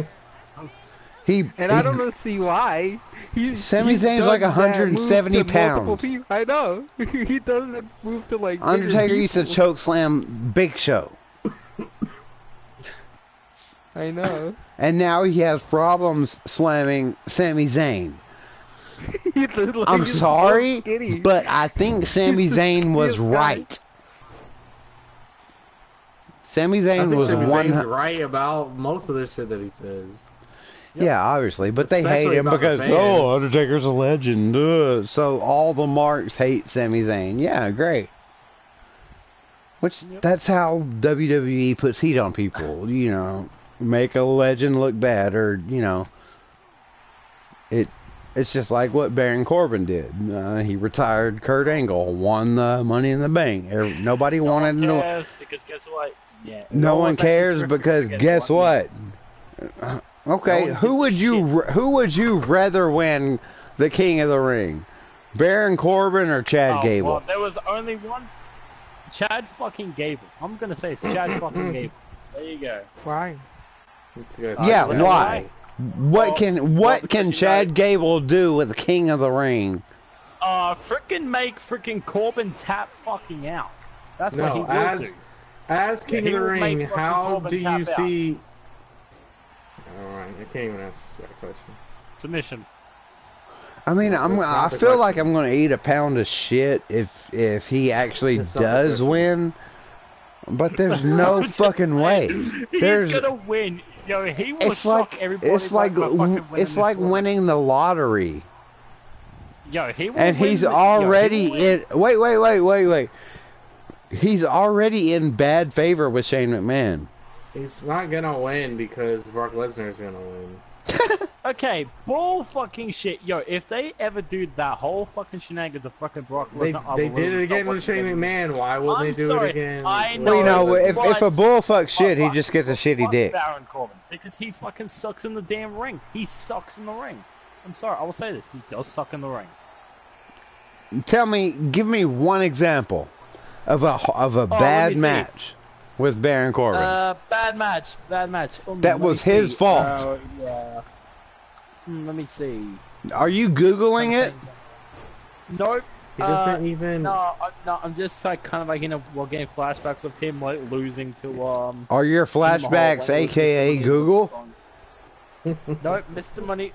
And I don't see why. Sami he's Zayn's done like that 170 move to multiple pounds. people. I know. He does that move to like. bigger Undertaker used to people. choke slam Big Show. I know. And now he has problems slamming Sami Zayn. He looks like I'm he's so sorry, skinny. but I think Sami He's the Zayn was skinniest guy. right. Sami I Zayn think was Sami one. Zayn's right about most of the shit that he says. Yeah, obviously, but they Especially hate him about the because fans. oh, Undertaker's a legend. So all the marks hate Sami Zayn. Yeah, great. Which that's how WWE puts heat on people. You know, make a legend look bad, or you know, it's just like what Baron Corbin did. He retired Kurt Angle, won the Money in the Bank. Nobody wanted to know. cares because guess what? Yeah. No one one's actually cares terrific, because but guess what? Okay, No one who would gives a you who would you rather win the King of the Ring, Baron Corbin or Chad Oh, Gable? well, there was only one. Chad fucking Gable. I'm gonna say it's Chad fucking Gable. There you go. Why? Yeah, you know why? What can Chad Gable do with the King of the Ring? Frickin' make frickin' Corbin tap fucking out. That's what he No, will do. as King he of the will make Ring, fucking how Corbin do tap you out. see? Alright, I can't even ask that question. Submission. I mean, That's I not the feel like question. I'm going to eat a pound of shit if he actually That's not the does question. win. But there's no fucking way. There's He's gonna win. Yo, he will it's shock like everybody. it's like by fucking winning it's this like tournament. winning the lottery. Yo, he will And win he's the- yo, already he will win. in. Wait. He's already in bad favor with Shane McMahon. He's not gonna win because Brock Lesnar's gonna win. Okay, bull fucking shit. Yo, if they ever do that whole fucking shenanigans of fucking Brock Lesnar, I They will did really it again stop with Shane watching McMahon. Why wouldn't I'm they do sorry, it again? I with know, Well, you know, Brock Lesnar? if a bull fucks shit, he But- just gets a shitty fuck dick. Baron Corbin, because he fucking sucks in the damn ring. He sucks in the ring. I'm sorry, I will say this. He does suck in the ring. Give me one example of a let bad me see. match with Baron Corbin. Bad match. That That was his fault. Yeah. Let me see. Are you googling it? Nope. He doesn't even. No, I'm just like kind of like getting flashbacks of him like losing to Are your Jinder Mahal flashbacks, when it was aka Mr. Money Google? Nope, Mr. Money.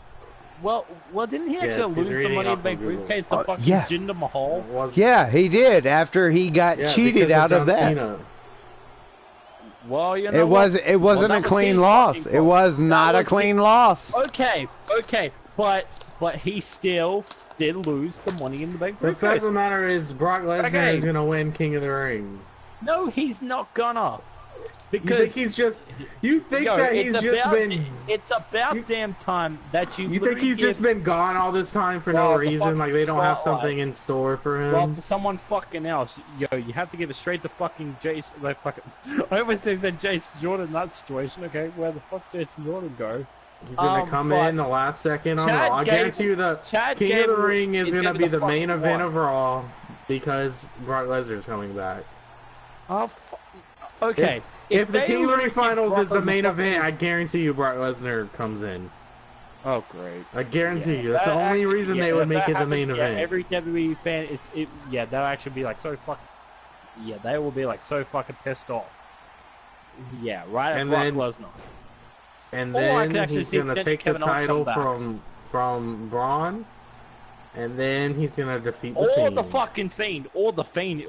Well, didn't he Yes, actually he's lose the reading money in off the bank of Google. briefcase to fucking yeah. Jinder Mahal? Yeah, he did after he got cheated out of that. Cena. Well, you know It wasn't a clean loss. It was not a clean loss. Okay, but he still did lose the money in the bank The briefcase. fact of the matter is, Brock Lesnar is gonna win King of the Ring. No, he's not gonna. Because You think he's just? You think that he's just been? It's about damn time that you. You think he's just been gone all this time for no reason? Like they don't have something in store for him? Well, to someone fucking else, you have to give it straight to fucking Jason. Like fucking, I always think that Jason Jordan in that situation. Okay, where the fuck Jason Jordan go? He's gonna come in the last second on Raw. I guarantee you the King of the Ring is gonna be the main event of Raw because Brock Lesnar's coming back. Okay. If the King of the Ring Finals is the main event, I guarantee you Brock Lesnar comes in. Oh, great. I guarantee you. That's the only reason they would make it the main event. Every WWE fan they'll actually be like so fucking... Yeah, they will be like so fucking pissed off. Yeah, right at Brock Lesnar. And then he's gonna take the title from Braun, and then he's gonna defeat the Fiend. Or the fucking Fiend. Well, the Fiend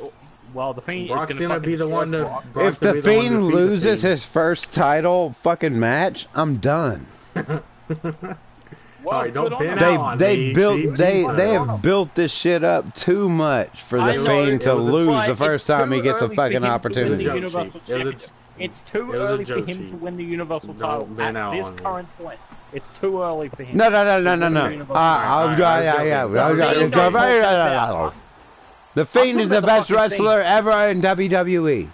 Brock's is gonna be the one to. If the Fiend loses his first title fucking match, I'm done. Well, they have built this shit up too much for the Fiend to lose the first time he gets a fucking opportunity. It's too early for him to win the Universal title at this current point. It's too early for him. No. The Fiend is the best wrestler ever in WWE.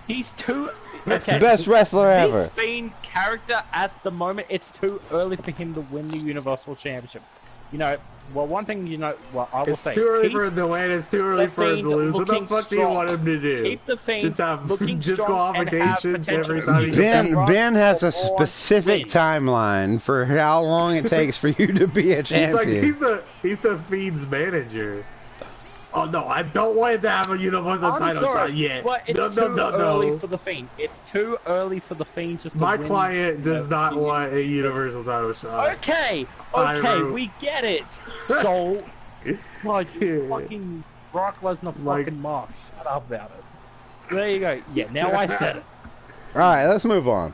He's too... Okay. Best wrestler ever. This Fiend character at the moment, it's too early for him to win the Universal Championship. You know, well, one thing, I will say... It's too early for him to win, it's too early for him to lose. What the fuck do you want him to do? Keep the Fiend just have looking disqualifications every time. Ben has a specific timeline for how long it takes for you to be a champion. He's the Fiend's manager. Oh no, I don't want to have a Universal title shot yet. But it's too early for the Fiend. It's too early for the Fiend just to win. My client does not want a Universal title shot. Okay, we get it. So, like, fucking Brock Lesnar fucking Mark. Shut up about it. There you go. Yeah, now I said it. Alright, let's move on.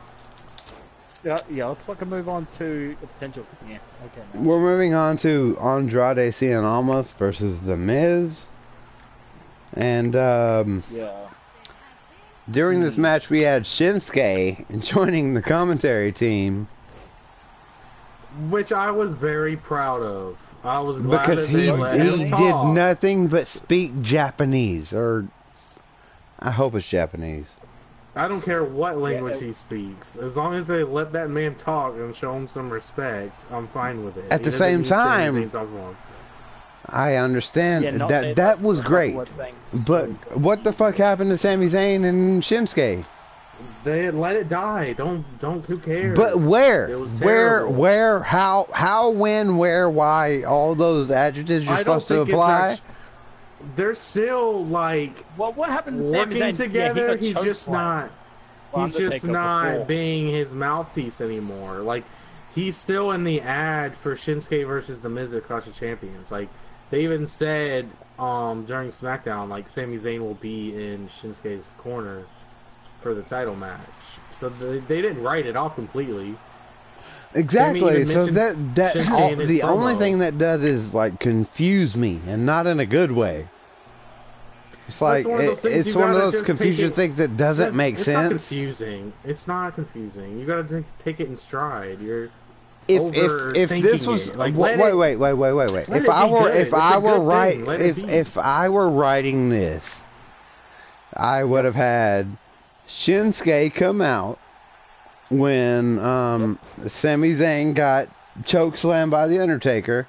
Yeah, let's fucking move on to the potential. Yeah, okay. Man. We're moving on to Andrade Cien Almas versus The Miz. And, during this match we had Shinsuke joining the commentary team. Which I was very proud of. I was glad because he did nothing but speak Japanese, or I hope it's Japanese. I don't care what language he speaks. As long as they let that man talk and show him some respect, I'm fine with it. At the same time, I understand that was great. But what the fuck happened to Sami Zayn and Shinsuke? They let it die. Don't who cares? But where? How, when, where, why, all those adjectives you're supposed to apply? They're still like what happened to working Sami Zayn? together. He's just not being his mouthpiece anymore. Like he's still in the ad for Shinsuke versus The Miz at Clash of Champions. Like they even said during SmackDown, like Sami Zayn will be in Shinsuke's corner for the title match. So they didn't write it off completely. Exactly. So the only thing that does is like confuse me, and not in a good way. It's like it's one of those confusion things that doesn't make sense. It's not confusing. It's not confusing. You gotta take it in stride. If this was wait. If I were writing this, I would have had Shinsuke come out when Sami Zayn got chokeslammed by The Undertaker.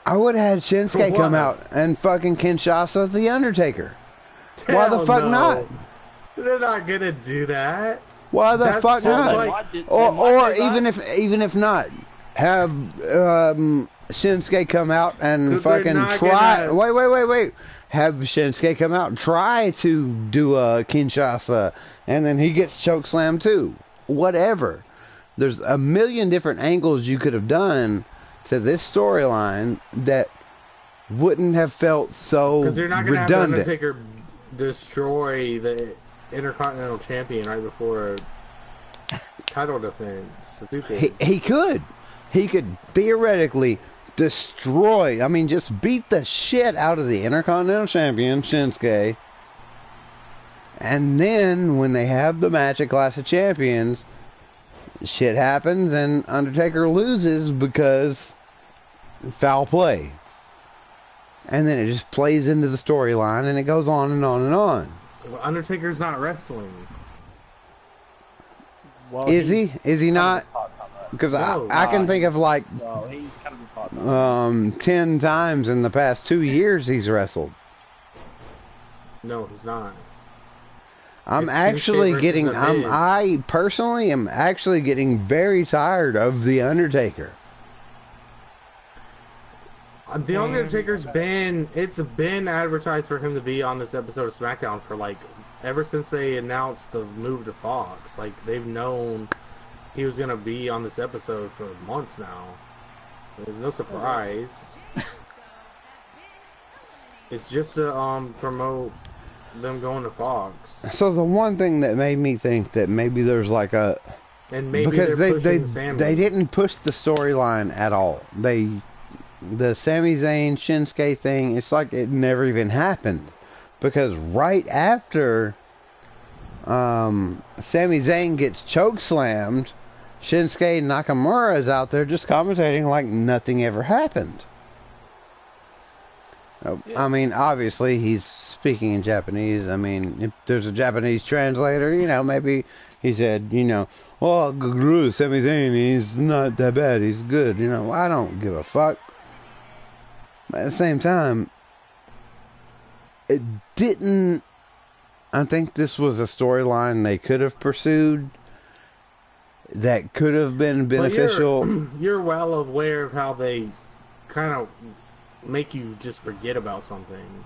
I would have had Shinsuke come out and fucking Kinshasa The Undertaker. Why the fuck not? They're not gonna do that. Why the fuck not? Or even if not, have Shinsuke come out and fucking try. Wait. Have Shinsuke come out and try to do a Kinshasa, and then he gets chokeslammed too. Whatever. There's a million different angles you could have done to this storyline that wouldn't have felt so because you're not going to have redundant. the Undertaker destroy the Intercontinental Champion right before a title defense. He could. He could theoretically destroy, I mean, just beat the shit out of the Intercontinental Champion, Shinsuke. And then, when they have the match at Clash of Champions, shit happens and Undertaker loses because foul play. And then it just plays into the storyline and it goes on and on and on. Well, Undertaker's not wrestling. Well, Is he? Is he not? Because No. I can think of like Well, he's kind of a part-time. 10 times in the past 2 years he's wrestled. No, he's not. I'm It's actually Shinsuke versus getting, The Miz. I personally am actually getting very tired of The Undertaker. The Undertaker's it's been advertised for him to be on this episode of SmackDown for like, ever since they announced the move to Fox. Like, they've known he was going to be on this episode for months now. There's no surprise. It's just to promote them going to Fox. So the one thing that made me think that maybe there's like a... And maybe because they're pushing they Sammy. didn't push the storyline at all. The Sami Zayn Shinsuke thing, it's like it never even happened. Because right after Sami Zayn gets chokeslammed, Shinsuke Nakamura is out there just commentating like nothing ever happened. I mean, obviously he's speaking in Japanese. I mean, if there's a Japanese translator, you know, maybe he said, you know, oh, Sami Zayn, he's not that bad, he's good. You know, I don't give a fuck. But at the same time, it didn't... I think this was a storyline they could have pursued that could have been beneficial. You're well aware of how they kind of make you just forget about something.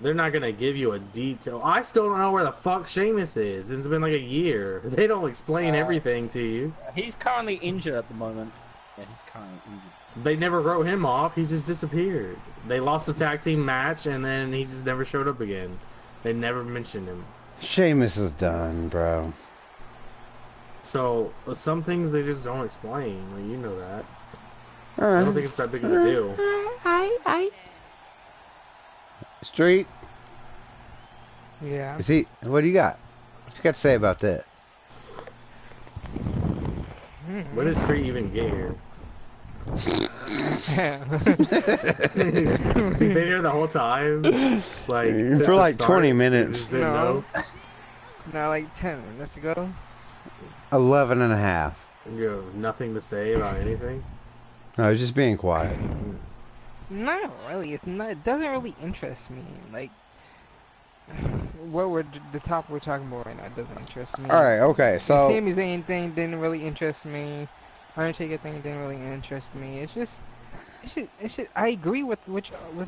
They're not going to give you a detail. I still don't know where the fuck Sheamus is. It's been like a year. They don't explain everything to you. He's currently injured at the moment. Yeah, he's currently injured. They never wrote him off. He just disappeared. They lost the tag team match, and then he just never showed up again. They never mentioned him. Sheamus is done, bro. So, some things they just don't explain. Like, you know that. Alright. I don't think it's that big of a deal. Street, Yeah. is he? What do you got? What you got to say about that? When did Street even get here? He's been here the whole time? Like, since For the like start, 20 you minutes. just didn't No. know? No, like 10 minutes ago. 11 and a half. You have nothing to say about anything? I was just being quiet. Not really. It's not. It doesn't really interest me. Like, the topic we're talking about right now doesn't interest me. Alright, okay, The so... Sami Zayn thing didn't really interest me. Undertaker thing didn't really interest me. It's just, I agree with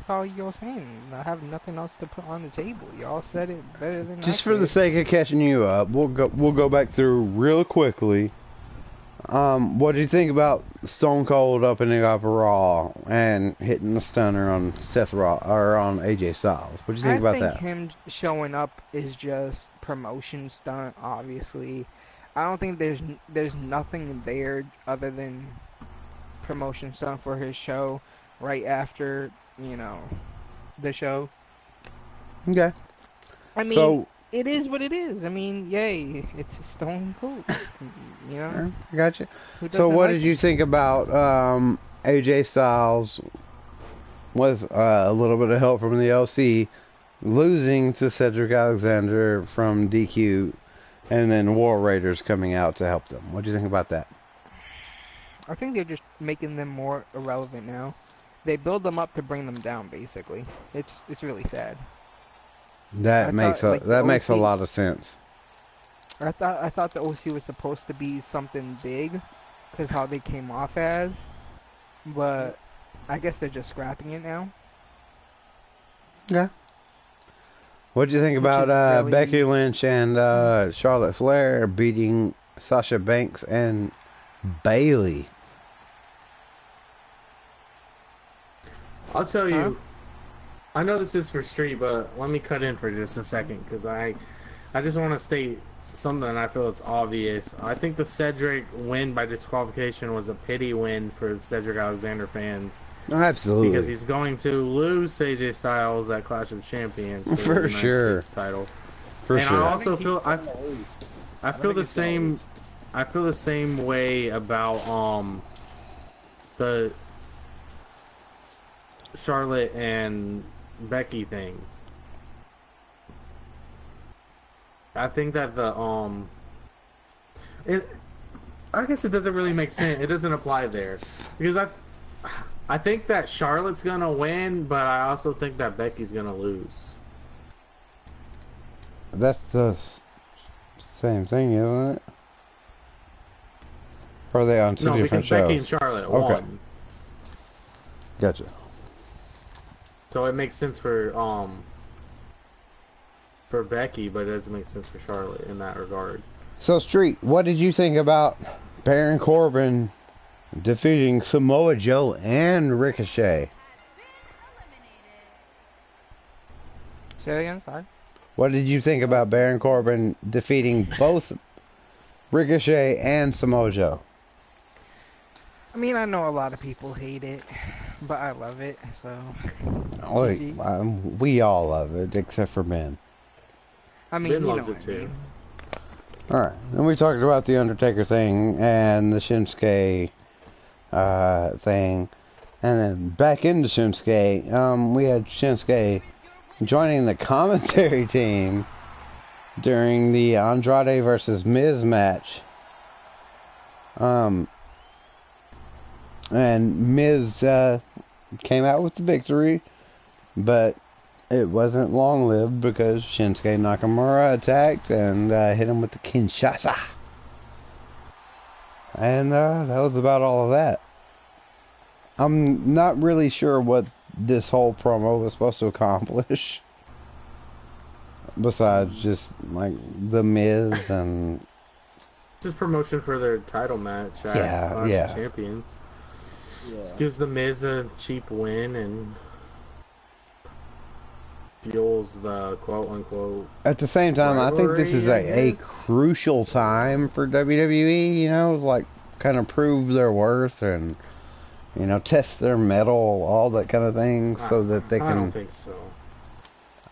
all y'all saying. I have nothing else to put on the table. Y'all said it better than Just I for the could. sake of catching you up, we'll go back through real quickly. What do you think about Stone Cold opening up Raw and hitting the stunner on on AJ Styles? What do you think about that? I think him showing up is just promotion stunt. Obviously, I don't think there's nothing there other than promotion stunt for his show right after the show. Okay. I mean, So, it is what it is. I mean, yay, it's Stone Cold. I gotcha. Who So doesn't what like did you think about AJ Styles with a little bit of help from the LC losing to Cedric Alexander from DQ and then War Raiders coming out to help them? What do you think about that? I think they're just making them more irrelevant now. They build them up to bring them down, basically. It's really sad. That makes a lot of sense. I thought the OC was supposed to be something big, because how they came off as, but I guess they're just scrapping it now. Yeah. What do you think about really- Becky Lynch and Charlotte Flair beating Sasha Banks and Bailey. I'll tell you. I know this is for Street, but let me cut in for just a second because I just want to state something I feel it's obvious. I think the Cedric win by disqualification was a pity win for Cedric Alexander fans. Absolutely. Because he's going to lose AJ Styles at Clash of Champions for the United sure. States title. For and sure. I also feel I feel the same way about the Charlotte and Becky thing. I think that I guess it doesn't really make sense. It doesn't apply there because I think that Charlotte's gonna win, but I also think that Becky's gonna lose. That's the same thing, isn't it? Or are they on two different shows? No, because Becky and Charlotte won. Gotcha. So it makes sense for Becky, but it doesn't make sense for Charlotte in that regard. So, Street, what did you think about Baron Corbin defeating Samoa Joe and Ricochet? Say it again, sorry. What did you think about Baron Corbin defeating both Ricochet and Samoa Joe? I mean, I know a lot of people hate it, but I love it, so... We all love it, except for Ben. I mean, Ben you loves know it what I too. mean. Alright, and we talked about the Undertaker thing and the Shinsuke thing. And then back into Shinsuke, we had Shinsuke joining the commentary team during the Andrade versus Miz match. And Miz came out with the victory, but it wasn't long-lived because Shinsuke Nakamura attacked and hit him with the Kinshasa. And that was about all of that. I'm not really sure what this whole promo was supposed to accomplish. Besides just, like, the Miz and... Just promotion for their title match at Clash of Champions. Yeah. Just gives the Miz a cheap win and fuels the quote-unquote... At the same time, I think this is a crucial time for WWE, you know, like, kind of prove their worth and, you know, test their mettle, all that kind of thing, so that they can... I don't think so.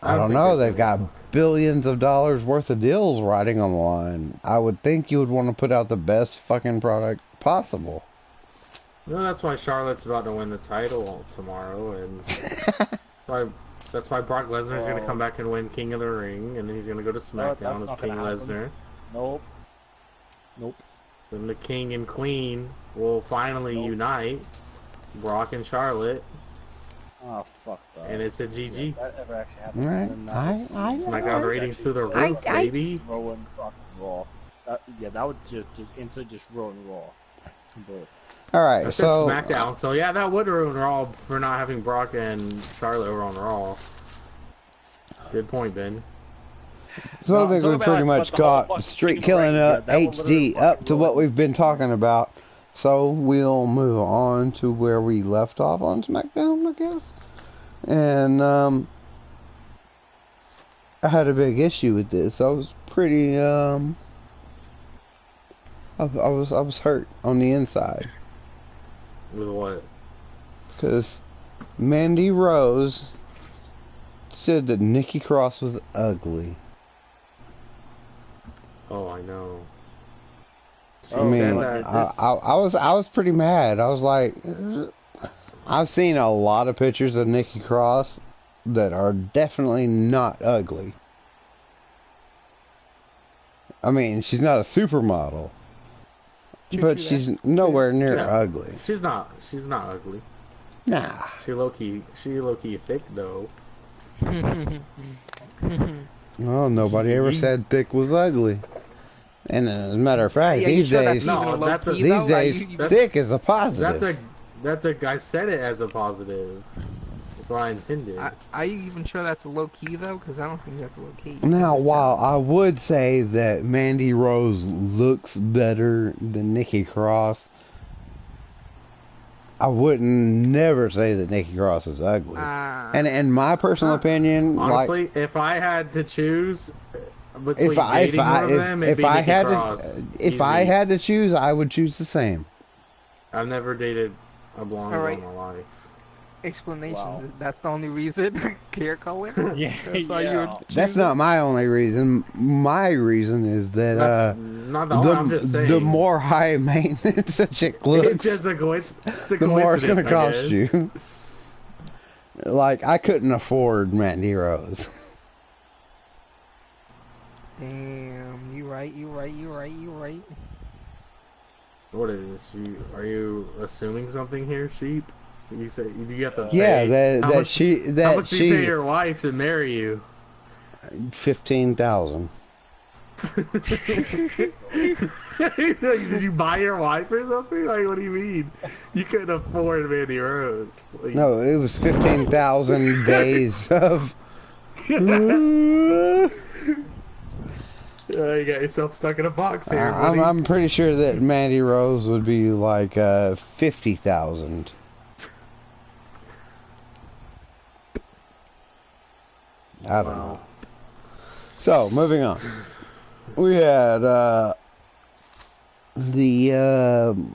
I don't know, they've got billions of dollars worth of deals riding on the line. I would think you would want to put out the best fucking product possible. No, that's why Charlotte's about to win the title tomorrow, and that's why Brock Lesnar's going to come back and win King of the Ring, and then he's going to go to SmackDown as King Lesnar. Nope. Then the King and Queen will finally unite, Brock and Charlotte. Oh, fuck that. And it's a GG. Yeah, that ever actually happened. Right. SmackDown ratings through the roof, baby. Ruin fucking Raw. That would just instantly just ruin Raw. Alright, I said SmackDown, so yeah, that would ruin Raw for not having Brock and Charlotte over on Raw. Good point, Ben. So I think we pretty much got Streetkilln HD up to what we've been talking about. So we'll move on to where we left off on SmackDown, I guess. And I had a big issue with this. I was pretty I was hurt on the inside. With what? Because Mandy Rose said that Nikki Cross was ugly. Oh, I know. I mean, I was pretty mad. I was like, I've seen a lot of pictures of Nikki Cross that are definitely not ugly. I mean, she's not a supermodel, but she's nowhere near ugly. She's not ugly. Nah. She low key thick though. Well, nobody ever said thick was ugly. And as a matter of fact, these days, thick is a positive. I said it as a positive. That's what I intended. Are you even sure that's low key though? Because I don't think that's low key. Now, while I would say that Mandy Rose looks better than Nikki Cross, I wouldn't never say that Nikki Cross is ugly. And in my personal opinion, honestly, like, if I had to choose between dating one of them, it'd be Nikki Cross. If I had to choose, I would choose the same. I've never dated a blonde in my life. Explanations. Wow. That's the only reason. Hair color. Yeah, That's why you would That's not my only reason. My reason is that That's not the only, I'm just saying. the more high maintenance a chick looks, It's just a coincidence. the more it's gonna cost you. Like, I couldn't afford Mandy Rose. Damn, you right. What is you? Are you assuming something here, Sheep? You say you got to pay. Yeah, How much do you pay your wife to marry you? 15,000. Did you buy your wife or something? Like, what do you mean? You couldn't afford Mandy Rose. Like, No, it was 15,000 days of. You got yourself stuck in a box here. I'm pretty sure that Mandy Rose would be like 50,000. I don't know. So, moving on. We had the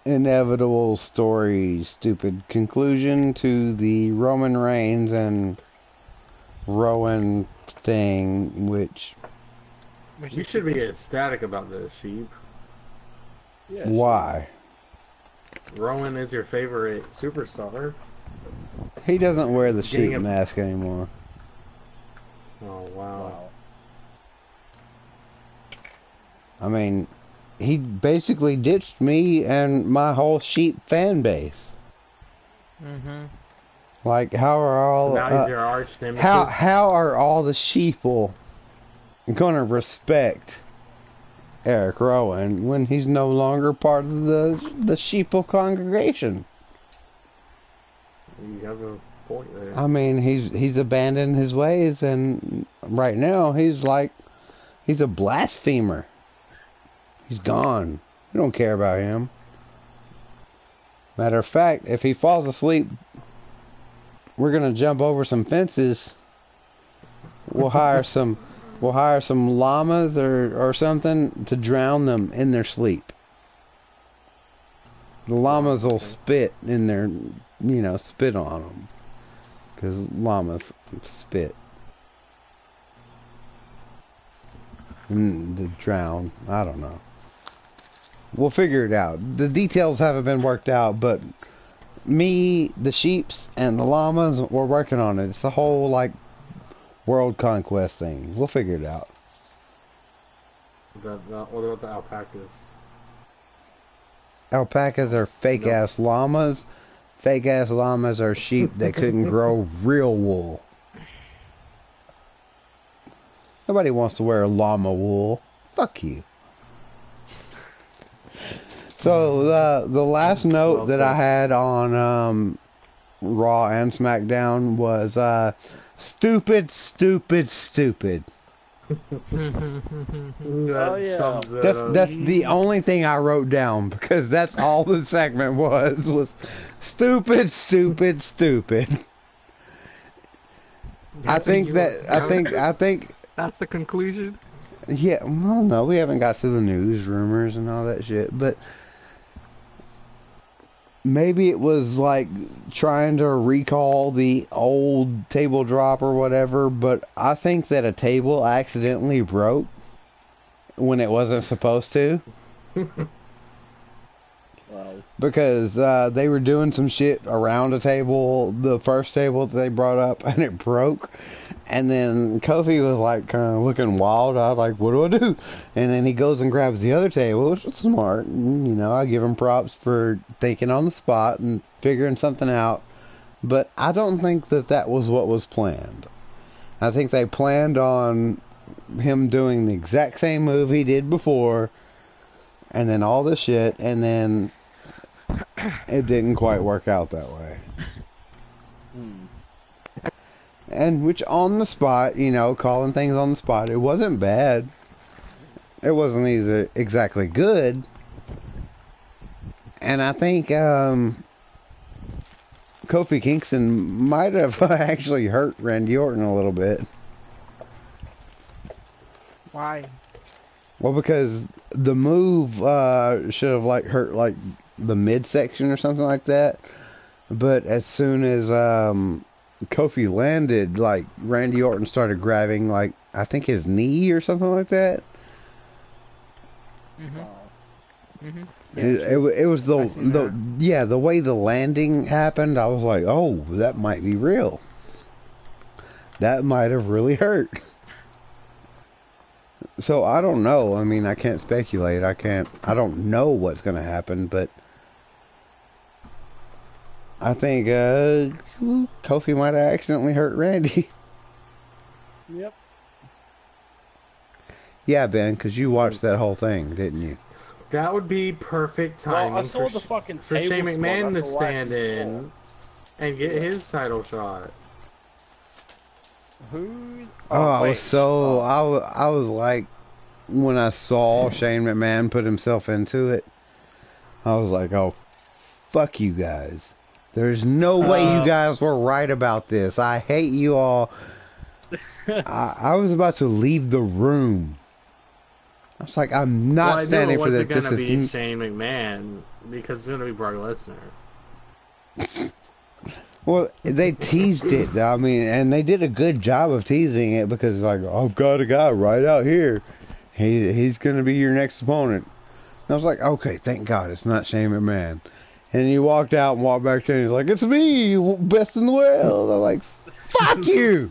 inevitable story, stupid conclusion to the Roman Reigns and Rowan thing, which... You should be ecstatic about this, Sheep. Yeah, why? Rowan is your favorite superstar. He doesn't wear the sheep mask anymore. Oh, wow. I mean, he basically ditched me and my whole sheep fan base. Like, how are all... So now he's your arch nemesis? How are all the sheeple gonna respect Eric Rowan when he's no longer part of the sheeple congregation? You have a point there. I mean, he's abandoned his ways, and right now he's a blasphemer. He's gone. We don't care about him. Matter of fact, if he falls asleep, we're gonna jump over some fences. We'll hire some llamas or something to drown them in their sleep. The llamas will spit in their, spit on them. Because llamas spit. And they drown. I don't know. We'll figure it out. The details haven't been worked out, but me, the sheeps, and the llamas, we're working on it. It's a whole, world conquest thing. We'll figure it out. What about the alpacas? Alpacas are fake-ass llamas. Fake-ass llamas are sheep that couldn't grow real wool. Nobody wants to wear llama wool. Fuck you. So, the last note that I had on Raw and SmackDown was stupid. That's the only thing I wrote down, because that's all the segment was stupid. I think that's the conclusion. Yeah, well, no, we haven't got to the news, rumors, and all that shit, but maybe it was trying to recall the old table drop or whatever, but I think that a table accidentally broke when it wasn't supposed to. Wow. Because they were doing some shit around a table, the first table that they brought up, and it broke. And then Kofi was kind of looking wild. I was like, what do I do? And then he goes and grabs the other table, which was smart. And, I give him props for thinking on the spot and figuring something out. But I don't think that was what was planned. I think they planned on him doing the exact same move he did before, and then all this shit, and then it didn't quite work out that way. And which on the spot, you know, calling things on the spot, it wasn't bad. It wasn't either exactly good. And I think Kofi Kingston might have actually hurt Randy Orton a little bit. Why? Well, because the move should have like hurt like the midsection or something like that. But as soon as Kofi landed, like Randy Orton started grabbing like I think his knee or something like that. It was the way the landing happened. I was like, oh, that might be real. That might have really hurt. So I don't know. I mean, I can't speculate. I don't know what's going to happen, but I think Kofi might have accidentally hurt Randy. Yep. Yeah, Ben, because you watched that whole thing, didn't you? That would be perfect timing. Well, I saw the fucking for Shane table McMahon to spot, stand in and get his title shot. Who? I wait. was so I was like, when I saw Shane McMahon put himself into it, I was like, oh, fuck you guys. There's no way you guys were right about this. I hate you all. I was about to leave the room. I was like, I'm not standing for this. Well, I knew it wasn't going to be Shane McMahon because it's going to be Brock Lesnar. Well, they teased it. I mean, and they did a good job of teasing it because, like, I've got a guy right out here. He's going to be your next opponent. And I was like, okay, thank God it's not Shane McMahon. And he walked out and walked back to him. He's like, it's me, best in the world. I'm like, fuck you.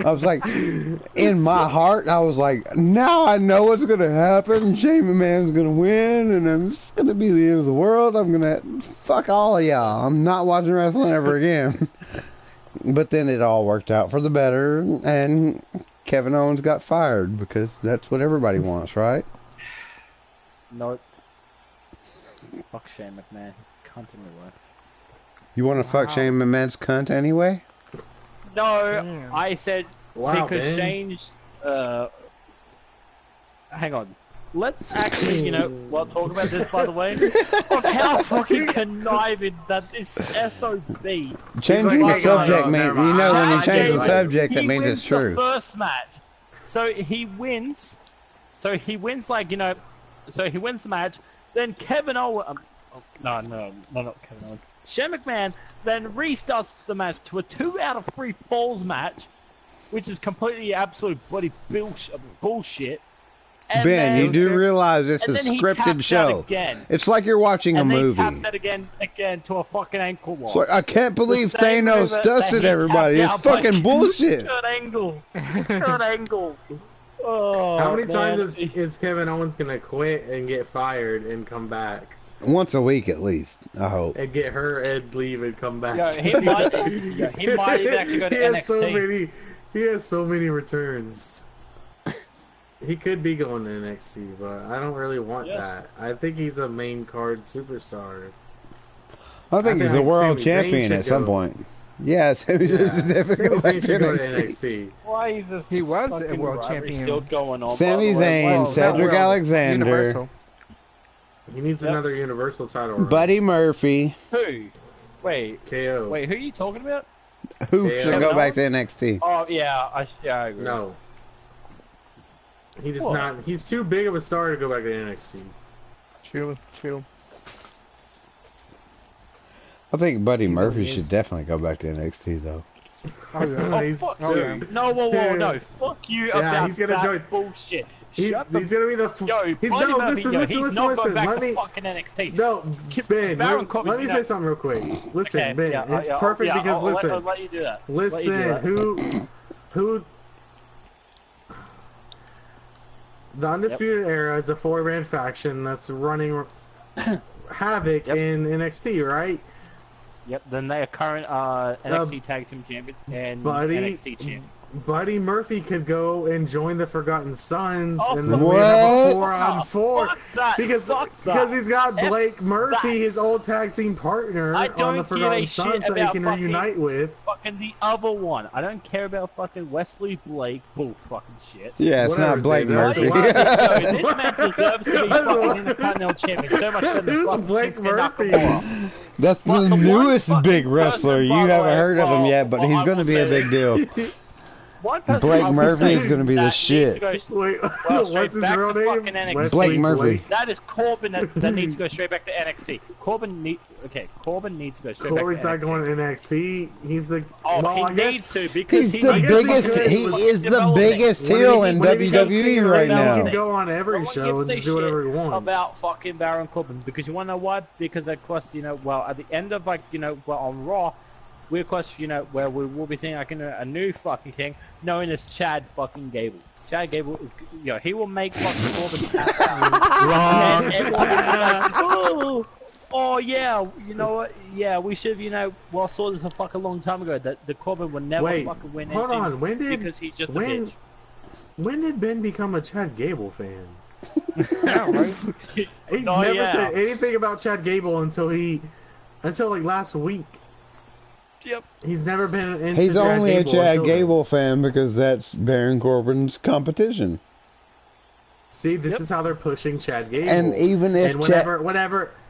I was like, in my heart, I was like, now I know what's going to happen. Shane McMahon's going to win, and it's going to be the end of the world. I'm going to fuck all of y'all. I'm not watching wrestling ever again. But then it all worked out for the better, and Kevin Owens got fired because that's what everybody wants, right? No. Fuck Shane McMahon. He's a cunt anyway. You want to fuck Shane McMahon's cunt anyway? No, Damn. I said because Shane's. Hang on. Let's actually, you know, talk about this, by the way. Of how fucking conniving that this SOB. Changing the subject means, you know, when you change the subject, that means it's true. He wins the first match. So he wins. Like, you know, so he wins the match. Then Kevin Owens. No, not Kevin Owens. Shane McMahon then restarts the match to a 2 out of 3 falls match, which is completely absolute bloody bullshit. And Ben, then, you do realize it's a scripted show. It's like you're watching a movie. And then taps that again to a fucking ankle lock. It's like, I can't believe Thanos dusted everybody. It's fucking bullshit. Kurt Angle. Oh, how many times is Kevin Owens going to quit and get fired and come back? Once a week at least, I hope. And get hurt and leave and come back. Yeah, he might even actually go to NXT. He has so many returns. He could be going to NXT, but I don't really want that. I think he's a main card superstar. I think he's a world champion at some point. Yeah, Sami Zayn definitely go back to NXT. Why is this? He was a world champion. Still going on. Sami Zayn, Cedric Alexander. Universal. He needs another Universal title. Right? Buddy Murphy. Who? Wait. KO. Wait, who are you talking about? Who should go back to NXT? Oh yeah, I agree. No. He does not. He's too big of a star to go back to NXT. True. I think Buddy Murphy should definitely go back to NXT though. Oh yeah. Fuck you. No, no. Fuck you about he's gonna that join bullshit. He's gonna be the. He's not going back to fucking NXT. No, Ben. Let me say something real quick. Listen, Ben. It's perfect because listen. I'll let you do that. Listen, who? The Undisputed Era is a 4-man faction that's running havoc in NXT, right? Yep. Then they are current NXT Tag Team Champions and NXT Champions. Buddy Murphy could go and join the Forgotten Sons, Oh, and then we have a What? 4-on-4 Fuck that. because Fuck that. he's got Blake Murphy, that. his old tag team partner, I on don't the give Forgotten a Sons shit that he about can fucking- reunite with. Fucking the other one. I don't care about fucking Wesley Blake. Bull fucking shit. Yeah, it's Whatever, not Blake David, that's Murphy. the one. Yo, this man deserves to be fucking Intercontinental Champion so much better than Who's fucking Blake Shinsuke Murphy? Nakamura. That's Well, the the one newest fucking big wrestler. person, You by the haven't way, heard of him well, yet, but well, he's I going to will be a say big deal. One person Blake I will Murphy say is gonna be the that needs shit. to go Wait, Well, what's straight his back real to name? fucking NXT. Wesley Blake Murphy. Blake? That is Corbin that needs to go straight back to NXT. Corbin needs to go straight Corey's back not to going NXT. to NXT. He's the Oh, well, I he guess needs to because He's he the I needs guess he biggest. could. He is the Development. biggest when heel he- in when he becomes WWE king right he now. can go on every No one show gives and a do whatever he shit wants. about fucking Baron Corbin because you want to know why? Because of course well at the end of on Raw, we of course where we will be seeing a new fucking king known as Chad fucking Gable. Chad Gable is he will make fucking Corbin tap out. And everyone is like, oh yeah, you know what? Yeah, we should have saw this a fucking long time ago that the Corbin would never Wait, fucking win hold anything on. because he's just a bitch. When did Ben become a Chad Gable fan? Yeah, right. He's Oh, never yeah. said anything about Chad Gable until like last week. Yep. He's never been into He's Chad only a Gable Chad until then. Gable fan because that's Baron Corbin's competition. See, this Yep. is how they're pushing Chad Gable. And even if and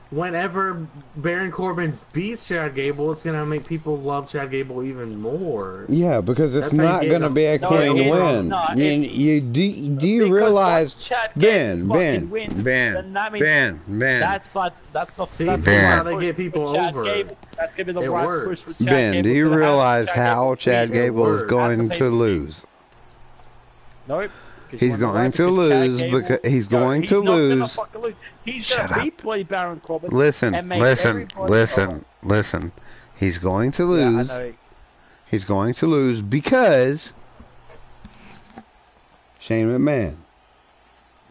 whenever Baron Corbin beats Chad Gable, it's gonna make people love Chad Gable even more. Yeah, because it's That's how you not get going to them. be a No, clean it's win. not. I mean, It's- do you Because realize once Chad Ben, Gable fucking wins, Ben, then that means Ben. that's the See, that's this the is Ben. how right they push get people for Chad over. Gable. That's gonna be the It right works. push for Chad Ben, Gable do you to have realize Chad how Gable Chad win. Gable is works. going That's the to same lose? Nope. 'Cause He's you wanna know going why? to Because Chad lose Gable- because he's No, going he's to not gonna lose. fucking lose. He's Shut gonna up. beat Bloody Baron Corbin. Listen, and make listen, everybody- listen. He's going to Yeah, I lose. know. He's going to lose because Shane McMahon.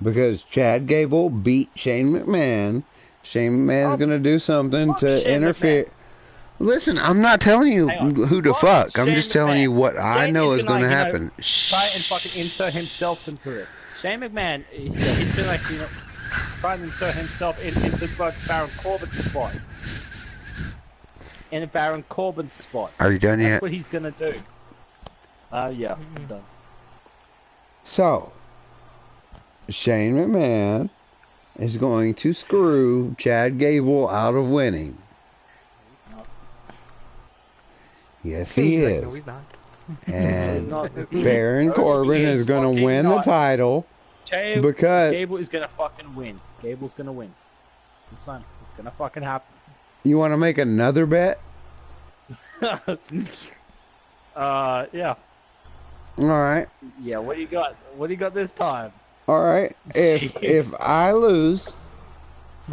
Because Chad Gable beat Shane McMahon. Shane McMahon's Oh, going to do something fuck to Shane interfere. Listen, I'm not telling you Hang on. who to Fuck fuck. I'm Shane just telling McMahon. you what I Shane know is is going to gonna, happen. Try and fucking insert himself into this. Shane McMahon, he's gonna actually try and insert himself into Baron Corbin's spot. In a Baron Corbin's spot. Are you done That's yet? what he's gonna do. Yeah, I'm done. So, Shane McMahon is going to screw Chad Gable out of winning. Yes, he He's like, is. no, he's not. And He's not- Baron No, Corbin he is going to fucking win the not. title because Gable is gonna fucking win. Gable's gonna win. Son, it's gonna fucking happen. you want to make another bet? Yeah. All right. Yeah, what do you got? What do you got this time? All right. If I lose,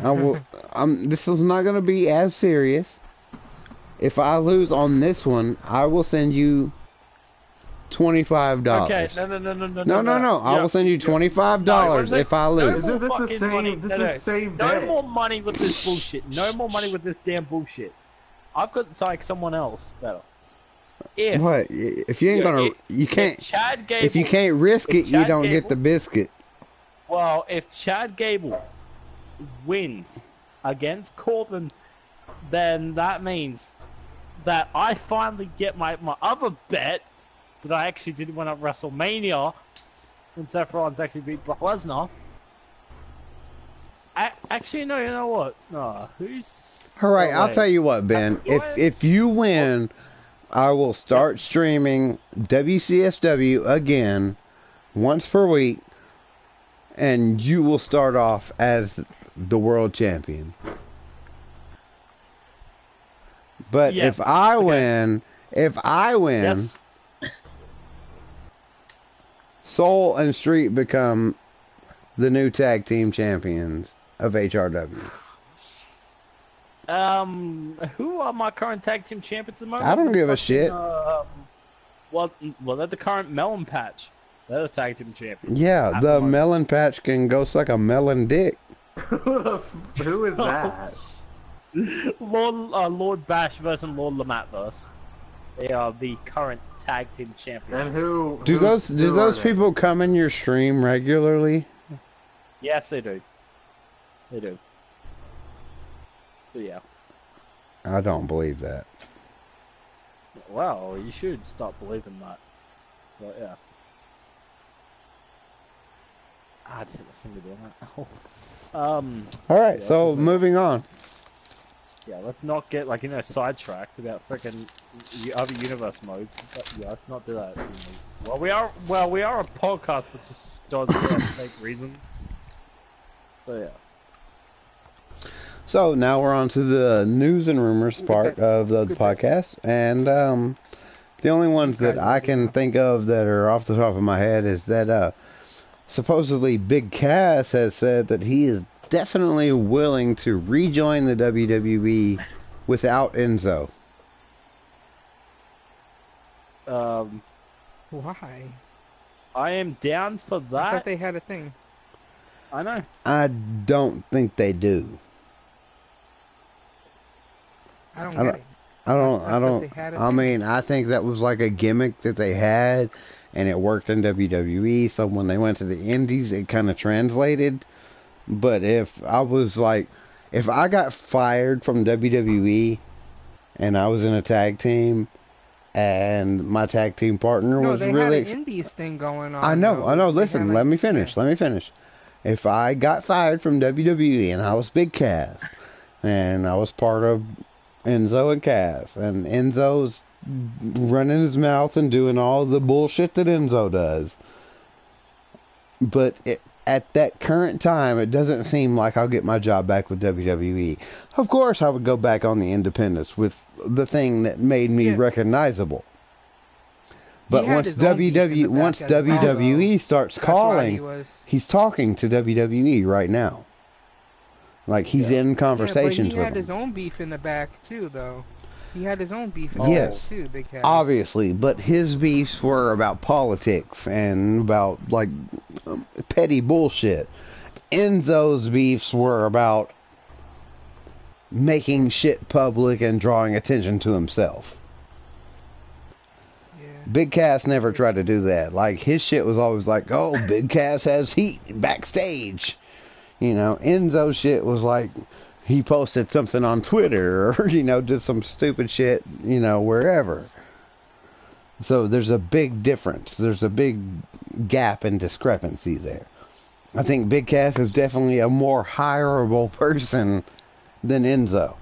I will. This is not going to be as serious. If I lose on this one, I will send you $25. Okay, no. I will send you $25 if I lose. Isn't this the fucking same? money. This No, is no. the same No bet. more money with this bullshit. No more money with this damn bullshit. I've got like someone else better. If What? If you ain't Yeah, gonna, if- you can't. if Chad Gable, If you can't risk if it, you Chad don't get Gable- the biscuit. Well, if Chad Gable wins against Corbin, then that means that I finally get my other bet that I actually did win at WrestleMania when Seth Rollins actually beat Brock Lesnar. Actually, no, you know what? No, who's... All right, oh, I'll wait. tell you what, Ben. Do I- If you win, I will start streaming WCSW again once per week, and you will start off as the world champion. But Yeah, if I win, Yes. Soul and Street become the new tag team champions of HRW. Who are my current tag team champions at the moment? I don't give a shit. Well, they're the current Melon Patch. They're the tag team champions. Yeah, At the moment. melon patch can go suck a melon dick. Who is that? Lord Bash versus Lord Lamat verse. They are the current tag team champions. And who? Do those are they? people come in your stream regularly? Yes, they do. They do. But yeah. I don't believe that. Well, you should stop believing that. But yeah. I didn't think of doing that. All right, yeah, so moving on. Yeah, let's not get sidetracked about freaking other universe modes. But yeah, let's not do that. Well, we are a podcast that just does it for the sake reasons. So yeah. So now we're on to the news and rumors part of the podcast, and the only ones that I can think of that are off the top of my head is that supposedly Big Cass has said that he is definitely willing to rejoin the WWE without Enzo. Why? I am down for that. I thought they had a thing. I know. I don't think they do. I don't get it. I mean, I think that was like a gimmick that they had, and it worked in WWE, so when they went to the Indies, it kind of translated. But if I got fired from WWE, and I was in a tag team, and my tag team partner was they really... had an Indies thing going on. I know, listen, let me finish. If I got fired from WWE, and I was Big Cass, and I was part of Enzo and Cass, and Enzo's running his mouth and doing all the bullshit that Enzo does. But at that current time, it doesn't seem like I'll get my job back with WWE. Of course, I would go back on the independents with the thing that made me recognizable. But once WWE starts calling, he's talking to WWE right now. Like, he's in conversations with them. He had his own beef in the back, too, though. He had his own beef in the back, too, Big Cat. Obviously, but his beefs were about politics and about, like, petty bullshit. Enzo's beefs were about making shit public and drawing attention to himself. Yeah. Big Cass never tried to do that. Like, his shit was always like, oh, Big Cass has heat backstage. You know, Enzo shit was like, he posted something on Twitter or, did some stupid shit, wherever. So there's a big difference. There's a big gap and discrepancy there. I think Big Cass is definitely a more hireable person than Enzo.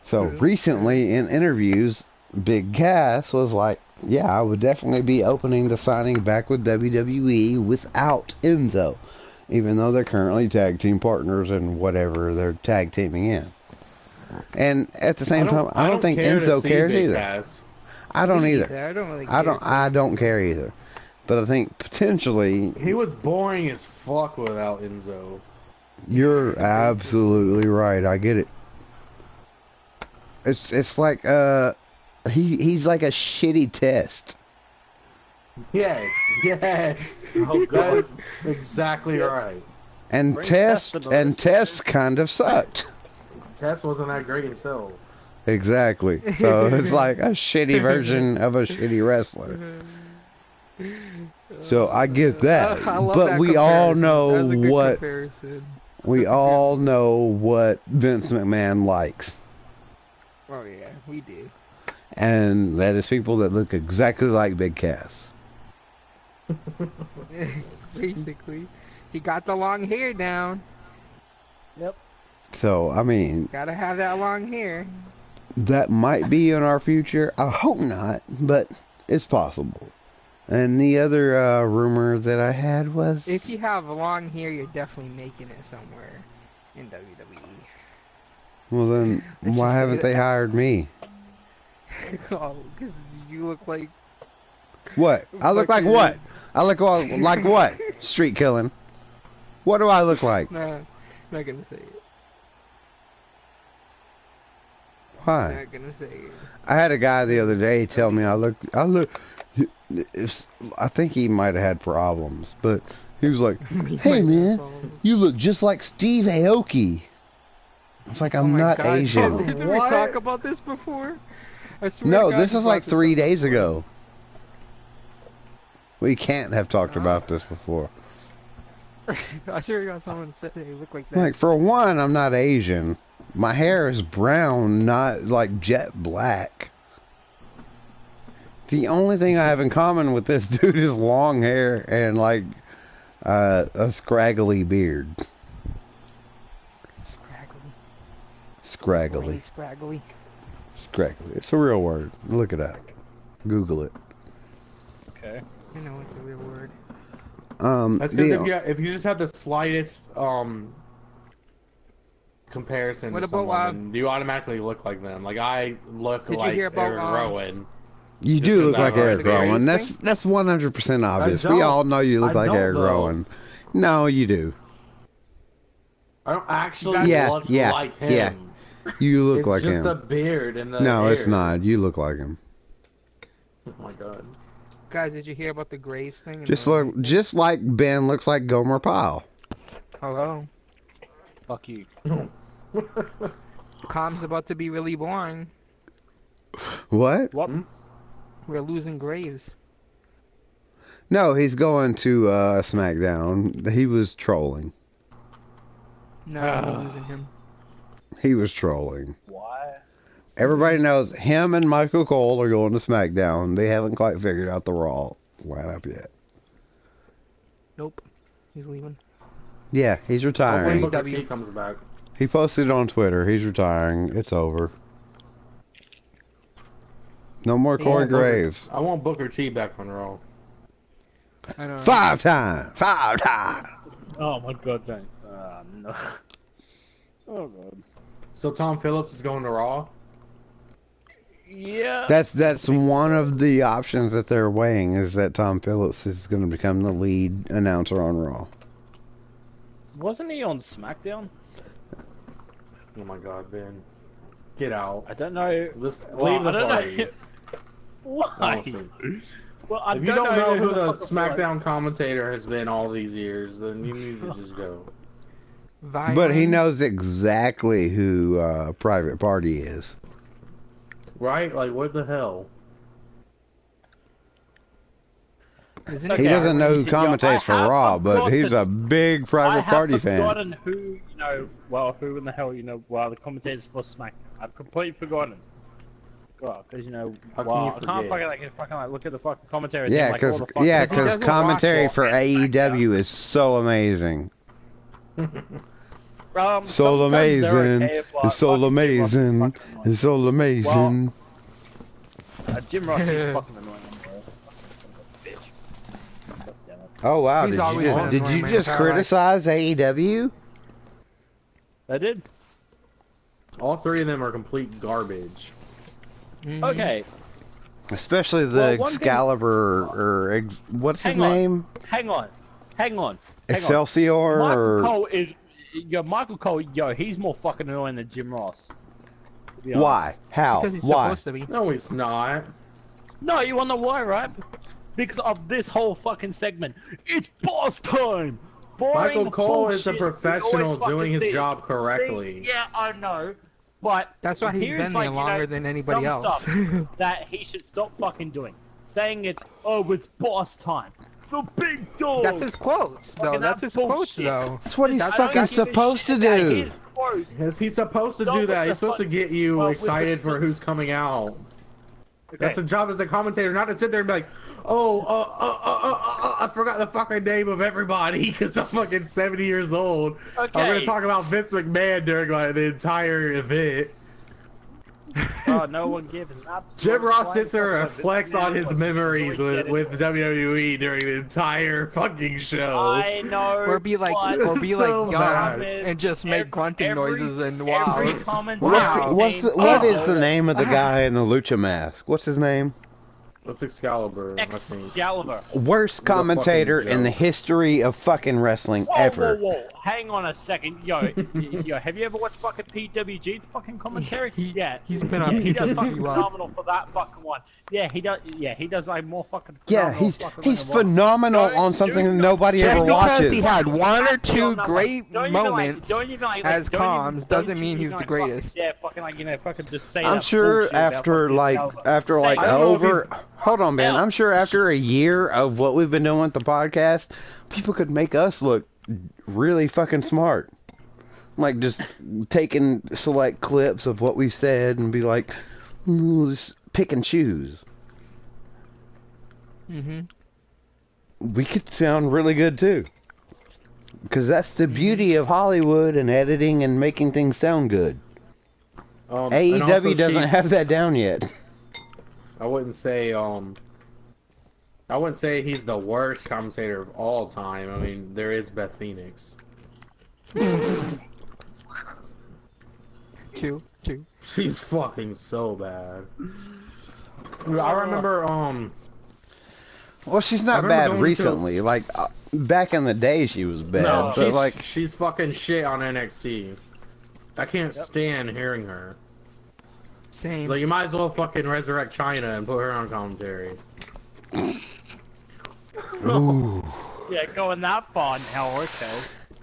So recently in interviews, Big Cass was like, yeah, I would definitely be opening to signing back with WWE without Enzo. Even though they're currently tag team partners and whatever they're tag teaming in. And at the same time, I don't think Enzo cares either. I don't either. I don't really care. I don't care either. But I think potentially... He was boring as fuck without Enzo. You're absolutely right. I get it. It's like, he's like a shitty test. Yes. Oh, God. Exactly right. And Test kind of sucked. Test wasn't that great himself. Exactly. So it's like a shitty version of a shitty wrestler. So I get that. But we all know what Vince McMahon likes. Oh yeah, we do. And that is people that look exactly like Big Cass. Basically, he got the long hair down. Yep. So I mean, gotta have that long hair. That might be in our future. I hope not, but it's possible. And the other rumor that I had was, if you have long hair, you're definitely making it somewhere in WWE. Well then, why haven't they hired me? Oh, because you look like... What? I look like what? I look like what? Streetkilln. What do I look like? Nah, not gonna say it. Why? Not gonna say it. I had a guy the other day tell me I look. I think he might have had problems, but he was like, "Hey man, you look just like Steve Aoki." It's like, I'm not God. Asian. Did we talk about this before? I swear No, to God, this you is brought like this 3 up days before. ago. We can't have talked about this before. I swear to God, someone said they look like that. Like, for one, I'm not Asian. My hair is brown, not like jet black. The only thing I have in common with this dude is long hair and like a scraggly beard. Scraggly. Scraggly. Scraggly. It's a real word. Look it up. Google it. Okay. I know it's a real word. That's because if you just have the slightest comparison What to about, someone, then you automatically look like them. Like I look Did you like hear about, Eric Rowan. You Just do because look like I've already Eric Rowan. experienced That's 100% obvious. We don't. all know you look I like don't, Eric though. Rowan. No, you do. I don't actually Yeah, look yeah, like him. yeah. You look It's like just him. the beard and the No, hair. it's not. You look like him. Oh my god. Guys, did you hear about the Graves thing? and Just the look, White thing? just like Ben looks like Gomer Pyle. Hello. Fuck you. Calm's about to be really boring. What? What? We're losing Graves. No, he's going to SmackDown. He was trolling. No, we're losing him. He was trolling. Why? Everybody knows him and Michael Cole are going to SmackDown. They haven't quite figured out the Raw lineup yet. Nope. He's leaving. Yeah, he's Hopefully retiring. Booker AEW. T comes back. He posted on Twitter. He's retiring. It's over. No more Hey, Corey Booker. Graves. I want Booker T back on Raw. I know. 5 time. 5 time. Oh my god, don't. No. Oh god. So Tom Phillips is going to Raw? Yeah. That's one of the options that they're weighing, is that Tom Phillips is going to become the lead announcer on Raw. Wasn't he on SmackDown? Oh my god, Ben. Get out. I don't know. Just Well, leave the I don't party. know. Why? Honestly. Well, I If you don't know who the fuck SmackDown commentator has been all these years, then you need to just go. Violin. But he knows exactly who Private Party is. Right? Like, what the hell? Isn't He it doesn't know who Yeah, commentates I for have Raw, but forgotten- he's a big I Private have Party fan. forgotten who, who in the hell, the commentators for SmackDown. I've completely forgotten. Well, because, How can well, you I can't forget? fucking look at the fucking commentary. Yeah, like, all the fucking- because he doesn't commentary watch for Raw and AEW is so amazing. So sometimes they're amazing. okay if, like, It's so fucking Jim Ross is amazing. fucking annoying. It's so amazing. Jim Ross is fucking annoying. Bro. Fucking son of a bitch. God damn it. Oh wow! He's Did always you been did annoying you my just entire life. criticize AEW? I did. All three of them are complete garbage. Mhm. Okay, Especially the Well, one thing- Excalibur or what's his Hang on. name? hang on. Excelsior Michael or Cole is, Michael Cole, he's more fucking annoying than Jim Ross. To be why? honest. How? Because he's Why? supposed to be. No, he's not. No, you wanna know why, right? Because of this whole fucking segment. It's boss time! Boring Michael Cole is a bullshit. We professional always fucking doing his see it. job correctly. See, yeah, I know. But That's why he's here's been like, there longer than anybody some else. stuff that he should stop fucking doing. Saying it's boss time. The big dog! That's his quotes, though. Fucking That's that his quotes, bullshit. though. That's what he's I don't fucking give a supposed to shit that do. his quotes. Yes, he's supposed to No, do with that. the He's supposed to get you well, with the excited for stuff- who's coming out. Okay. That's a job as a commentator, not to sit there and be like, I forgot the fucking name of everybody because I'm fucking 70 years old. I'm Okay. gonna talk about Vince McMahon during like the entire event. Oh, no one gives an absolute Jim Ross flying sits there and fuck reflects about on this. his memories Really with get it. WWE during the entire fucking show. I know. Or be like, but So young bad. and just make grunting every- noises and wow. Every What commentator is the saying, name of the guy in the lucha mask? What's his name? What's Excalibur? I think. Excalibur. Worst commentator in the history of fucking wrestling ever. Whoa. Hang on a second. Yo, have you ever watched fucking PWG's fucking commentary? Yeah. He's been on he does PWG fucking well. phenomenal for that fucking one. Yeah, he does like more fucking Yeah, phenomenal. he's phenomenal on something that nobody ever watches. He had one or two great moments like, as comms doesn't mean he's the greatest. Yeah, fucking like, fucking just say I'm that sure bullshit about after fucking like Excalibur. hold on, man. I'm sure after a year of what we've been doing with the podcast, people could make us look really fucking smart. Like just taking select clips of what we've said and be like, just pick and choose. We could sound really good too. Because that's the beauty of Hollywood and editing and making things sound good. AEW doesn't have that down yet. I wouldn't say he's the worst commentator of all time. I mean, there is Beth Phoenix. Two. She's fucking so bad. I remember Well, she's not bad recently. Like back in the day, she was bad. No, but she's fucking shit on NXT. I can't stand hearing her. Same. Like, you might as well fucking resurrect China and put her on commentary. Ooh. Yeah, going that far now, okay.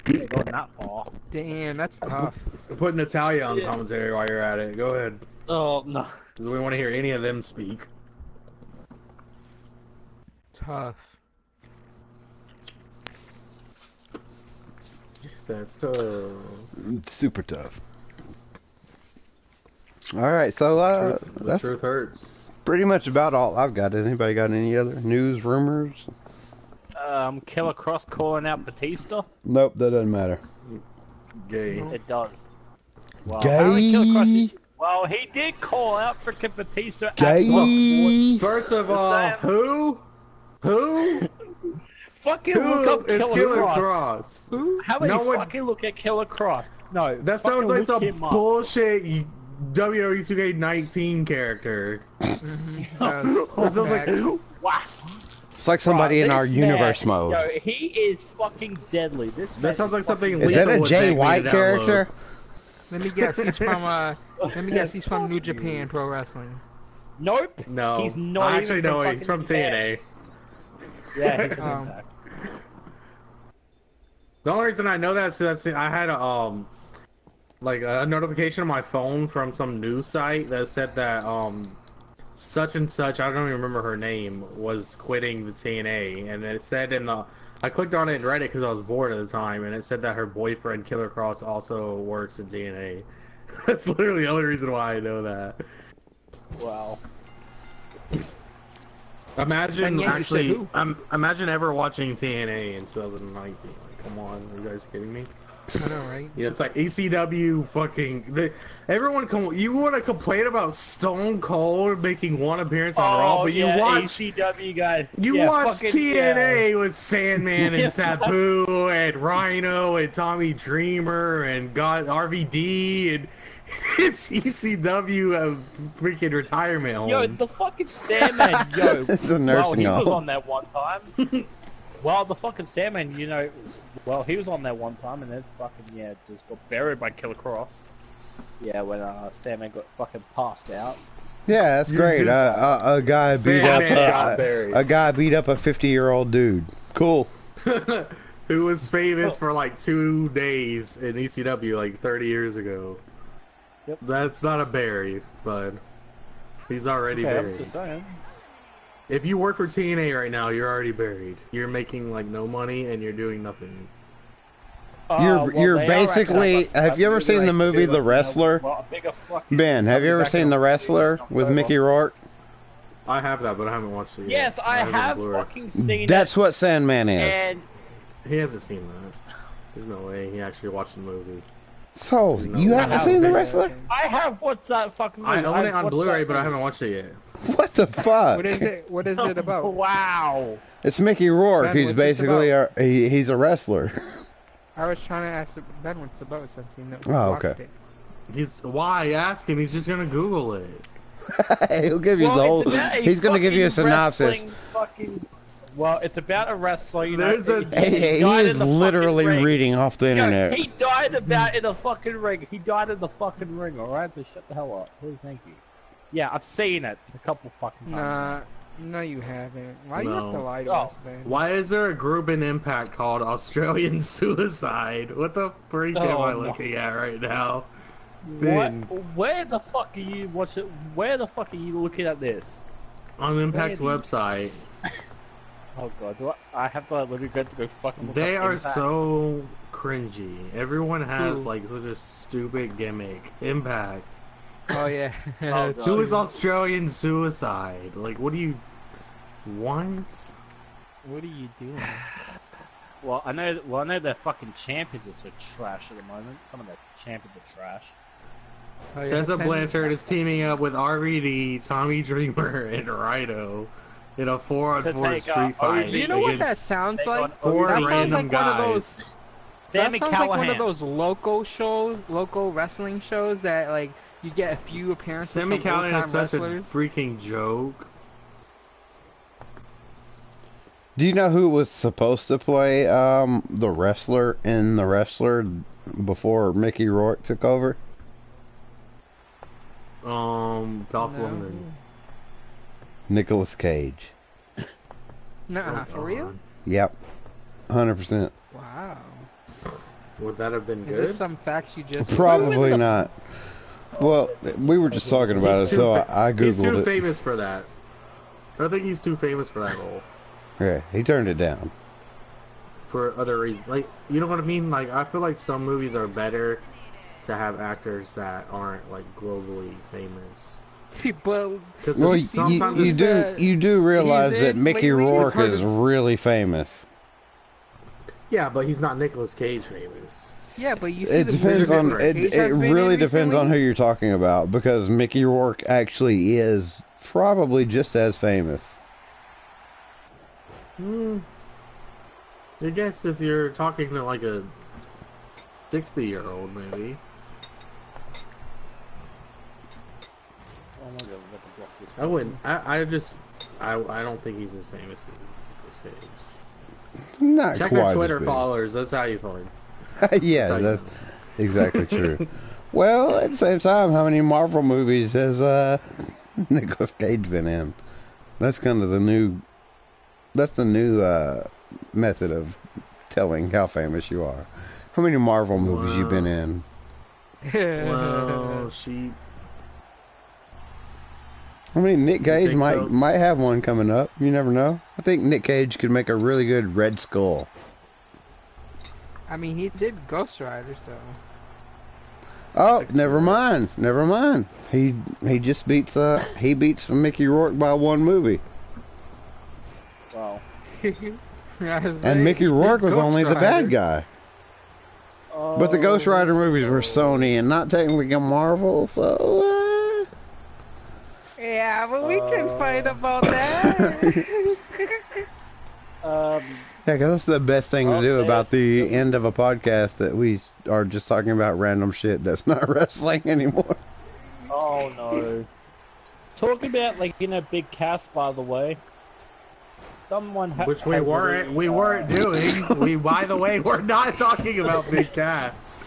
Yeah, going that far. Damn, that's tough. Put Natalia on commentary while you're at it. Go ahead. Oh, no. Because we want to hear any of them speak. Tough. That's tough. It's super tough. Alright, so The truth hurts. pretty much about all I've got. Has anybody got any other news, rumors? Killer Cross calling out Batista? Nope, that doesn't matter. Gay. It does. Well, Gay. Well, he did call out freaking Batista. Gay. First of all, who? Fucking look up It's Killer Cross. Cross. How about No you one- fucking look at Killer Cross? No, That fucking sounds like look some him up. bullshit WWE 2K19 character. That sounds like... Wow. It's like somebody in our This universe man, mode. Yo, he is fucking deadly. This man That sounds like something. Is that a Lethal would Jay beg me to White download. character? Let me guess. He's from New Japan Pro Wrestling. Nope. No, He's not. I actually even know from he's from fucking TNA. Yeah, he's from Impact. The only reason I know that is that I had a notification on my phone from some news site that said that such and such, I don't even remember her name, was quitting the TNA, and it said I clicked on it and read it because I was bored at the time, and it said that her boyfriend Killer Cross also works in TNA. That's literally the only reason why I know that. Wow. Imagine imagine ever watching TNA in 2019. Like, come on, are you guys kidding me? I know, right? Yeah, it's like ECW fucking... you want to complain about Stone Cold making one appearance on Raw, but you watch... ECW guys. You watch TNA with Sandman and Sabu and Rhino and Tommy Dreamer and RVD and... It's ECW freaking retirement home. Yo, the fucking Sandman, yo. It's a nursing he was home. on that one time. Well, the fucking Sandman, he was on there one time and then fucking, just got buried by Killer Cross. Yeah, when Sandman got fucking passed out. Yeah, that's great. A guy beat Sandman up a guy beat up a 50-year-old dude. Cool. Who was famous for like 2 days in ECW like 30 years ago. Yep. That's not a bury, but he's already buried. I'm just saying. If you work for TNA right now, you're already buried. You're making like no money and you're doing nothing. You're basically. Have you ever seen the movie The Wrestler? Ben, have you ever seen The Wrestler with Mickey Rourke? I have that, but I haven't watched it yet. Yes, I haven't have Blu-ray. fucking seen That's it. what Sandman is. And He hasn't seen that. There's no way he actually watched the movie. So, you haven't seen The Wrestler? I have watched that fucking movie. I own it on watched Blu-ray, that but I movie. haven't watched it yet. What the fuck? What is it? What is it about? Wow. It's Mickey Rourke. Ben, He's what's this basically he's a wrestler. I was trying to ask Ben what's about since he knows. Oh, okay. Why ask him? He's just gonna Google it. He'll give you the whole. He's gonna give you a synopsis. Well, it's about a wrestler. You know, He is literally reading off the internet. He died about in the fucking ring. He died in the fucking ring. All right, so shut the hell up. Please, thank you. Yeah, I've seen it a couple fucking times. No, you haven't. Why do you have to lie to us, man? Why is there a group in Impact called Australian Suicide? What the freak am I looking at right now? What? Where the fuck are you watching? Where the fuck are you looking at this? On Impact's website. Oh god, do I have to literally go fucking look They up are Impact? so cringy. Everyone has like such a stupid gimmick. Impact. Oh yeah. Oh, Who is Australian Suicide? Like, what do you want? What are you doing? Well, I know their fucking champions are so trash at the moment. Some of their champions are trash. Oh, yeah. Tessa Blanchard is teaming up with RVD, Tommy Dreamer, and Rhino in a 4-on-4 street fight. You know what that sounds like? Four That sounds random like one of guys. those. Sammy That sounds Callahan. like one of those local wrestling shows that like you get a few appearances Sammy from Callahan is old-time such wrestlers. a freaking joke. Do you know who was supposed to play the wrestler in The Wrestler before Mickey Rourke took over? Dolph Lundgren. Nicolas Cage. Nuh-uh, for real? Yep. 100%. Wow. Would that have been Is good? this some facts you just? Probably not. Well, we were just talking about it, so I googled it. He's too famous for that. I think he's too famous for that role. Yeah, he turned it down. For other reasons, like, you know what I mean? Like, I feel like some movies are better to have actors that aren't like globally famous. But Well, sometimes you do realize he's that in Mickey lately. Rourke It's hard is to- really famous. Yeah, but he's not Nicolas Cage famous. yeah, but you see It the depends movies on that it. Cage It has been in really depends on who recently. you're talking about, because Mickey Rourke actually is probably just as famous. I guess if you're talking to like a 60-year-old, maybe. I wouldn't. I don't think he's as famous as Nicolas Cage. Not Check quite our as Twitter big. followers. That's how you find. Yeah, That's how you that's know. exactly true. Well, at the same time, how many Marvel movies has Nicolas Cage been in? That's kind of the new. That's the new method of telling how famous you are. How many Marvel movies you been in? Well, she. I mean, Nick Cage think might so? might have one coming up. You never know. I think Nick Cage could make a really good Red Skull. I mean, he did Ghost Rider, so. Oh, never mind. Never mind. He just beats Mickey Rourke by one movie. Wow. And Mickey Rourke was Ghost only the Rider. bad guy. But the Ghost Rider movies were Sony and not technically a Marvel, so Yeah, but we can fight about that. yeah, because that's the best thing to do about the end of a podcast, that we are just talking about random shit that's not wrestling anymore. Oh no. Talking about like big cast, by the way. Someone Which we weren't doing. By the way, we're not talking about big cats.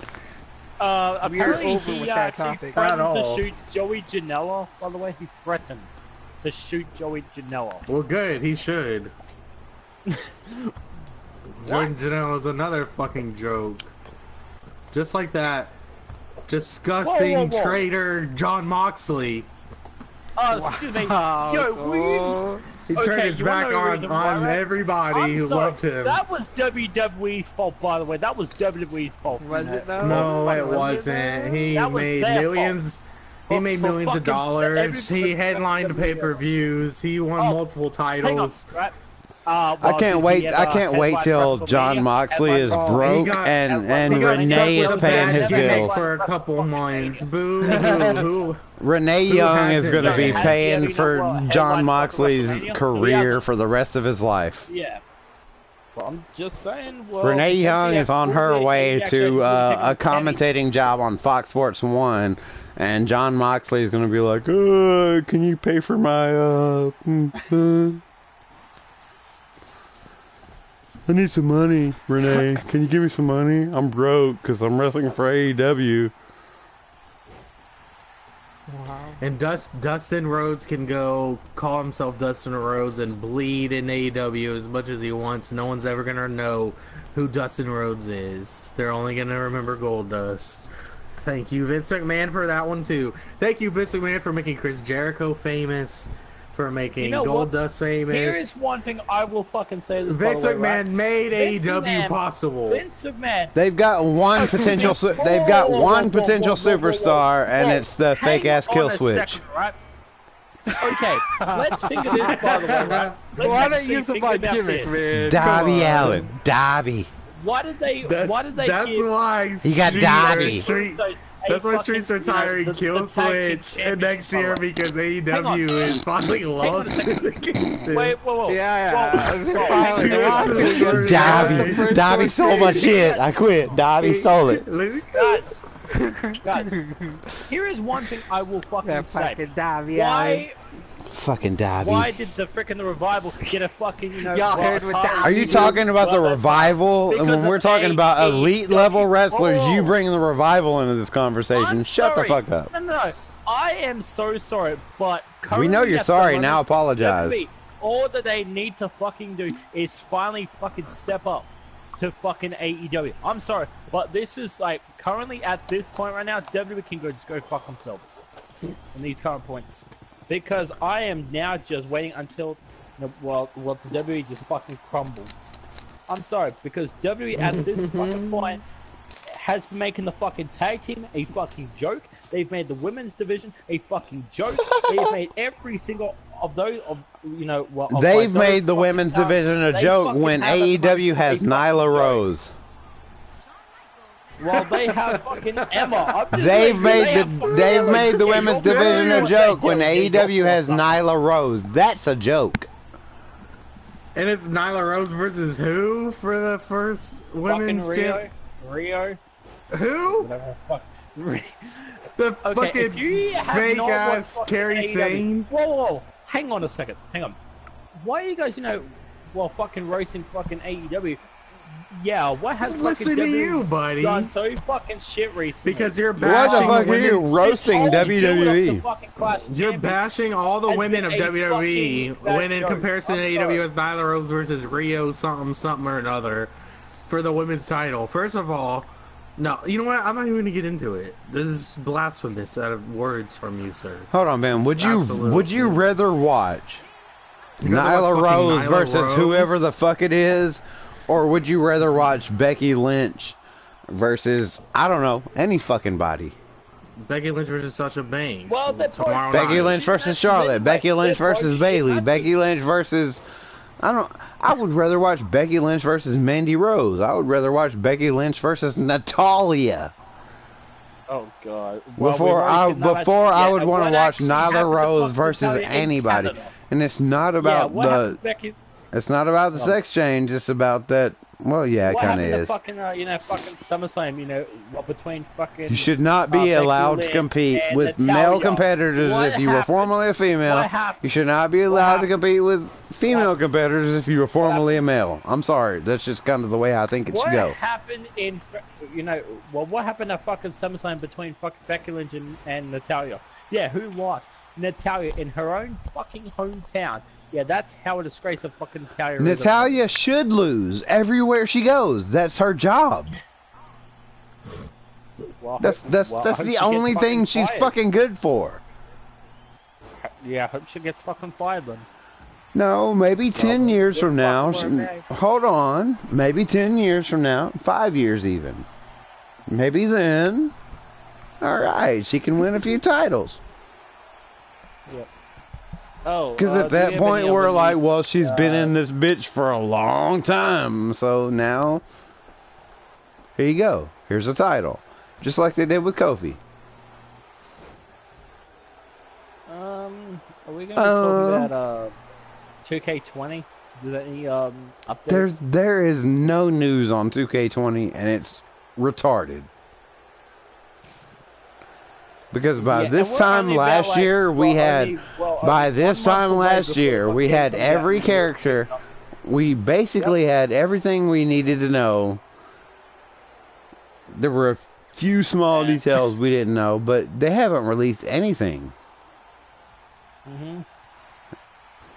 Apparently over he with that actually At topic. threatened to all. shoot Joey Janela. By the way, he threatened to shoot Joey Janela. Well, good. He should. Jordan Janelle is another fucking joke. Just like that disgusting Whoa, whoa, whoa. traitor John Moxley. Oh, excuse me. Wow, Yo, so- He Okay, turned his you wanna back know the on reason why, right? everybody I'm who sorry, loved him. That was WWE's fault, by the way. That was WWE's fault. Was it though? No, it Was it wasn't. He That was made their millions. He made For millions of fucking dollars. He everybody- headlined pay-per-views. He won Oh, multiple Hang on, titles. right? I Well, can't did wait. he I ever can't wait headline till John WrestleMania? Moxley is Headline- broke got- and He got Renee stuck is with a paying bad his gimmick bills. for a couple months. Boo hoo. Renee Young is hasn't going to done be it? paying Has he for ever John headlined Moxley's WrestleMania? He career hasn't. for the rest of his life. Yeah. Well, I'm just saying. Well, Renee Young is on her way to a comment. commentating job on Fox Sports 1, and John Moxley is going to be like, can you pay for my, I need some money, Renee. Can you give me some money? I'm broke because I'm wrestling for AEW. Wow. And Dustin Rhodes can go call himself Dustin Rhodes and bleed in AEW as much as he wants. No one's ever gonna know who Dustin Rhodes is. They're only gonna remember Goldust. Thank you, Vince McMahon, for that one too. Thank you, Vince McMahon, for making Chris Jericho famous, for making Goldust famous. Here is one thing I will fucking say. This, Vince McMahon made Vince AEW McMahon, possible. Vince McMahon. They've got one potential. They've got one potential superstar, and it's the fake ass kill switch. Second, right? Okay, let's think of this, by the way. Right? Why don't you use my gimmick, man? Darby Allin. Darby. Why did they? That's give, why he got Darby. That's why Streets are retiring Kill Switch and next year because AEW is finally lost against him. Wait, whoa. Darby stole my shit. I quit. Darby stole it. Guys, here is one thing I will fucking say. Fucking Darby. Why did the frickin' Revival get a fucking, Y'all heard with Are you talking about the Revival? And when we're talking about elite level wrestlers, you bring the Revival into this conversation. Shut the fuck up. No. I am so sorry, but we know you're sorry. Now apologize. All that they need to fucking do is finally fucking step up to fucking AEW. I'm sorry, but this is like currently at this point right now, WWE can just go fuck themselves in these current points. Because I am now just waiting until, the WWE just fucking crumbles. I'm sorry, because WWE at this fucking point has been making the fucking tag team a fucking joke. They've made the women's division a fucking joke. They've made every single of those, they've made the women's division a joke when AEW has Nyla Rose. Well, they have fucking Emma. They've made the women's division a joke when AEW has Nyla Rose. That's a joke. And it's Nyla Rose versus who for the first women's champ? Rio. Who? The fucking fake ass Kerry Sane. Whoa. Hang on a second. Hang on. Why are you guys, fucking roasting fucking AEW? Yeah, what has listen to you, buddy? Done so fucking shit recently. Because you're bashing what the fuck are you roasting WWE? You're bashing all the women of WWE when in comparison to AEW as Nyla Rose versus Rio something or another for the women's title. First of all, no, you know what? I'm not even going to get into it. This is blasphemous out of words from you, sir. Hold on, man. Would you rather watch Nyla Rose versus whoever the fuck it is? Or would you rather watch Becky Lynch versus, I don't know, any fucking body? Becky Lynch versus Sasha Banks. Well, Becky Lynch versus Charlotte. Becky Lynch versus Bayley. Becky Lynch versus... I would rather watch Becky Lynch versus Mandy Rose. I would rather watch Becky Lynch versus Natalia. Oh, God. Before I would want to watch Nyla Rose versus anybody. And it's not about It's not about the sex change. It's about that. Well, yeah, it kind of is. Fucking, fucking SummerSlam, between fucking. You should not be allowed to compete with male competitors if you were formerly a female. You should not be allowed to compete with female competitors if you were formerly a male. I'm sorry. That's just kind of the way I think it should go. What happened what happened at fucking SummerSlam between fucking Becky Lynch and Natalia? Yeah, who lost? Natalia in her own fucking hometown. Yeah, that's how a disgrace of fucking Natalia. Natalia should lose everywhere she goes. That's her job. Well, that's the only thing she's fucking good for. Yeah, I hope she gets fucking fired then. No, maybe 10 years from now. Hold on. Maybe 10 years from now. 5 years even. Maybe then. Alright, she can win a few titles. Yep. Oh, because at that point we're like, well, she's been in this bitch for a long time, so now here you go. Here's a title, just like they did with Kofi. Are we gonna be talking about 2K20 Is there any update? There is no news on 2K20, and it's retarded. Because by this time last year, we had every character. We basically had everything we needed to know. There were a few small details we didn't know, but they haven't released anything.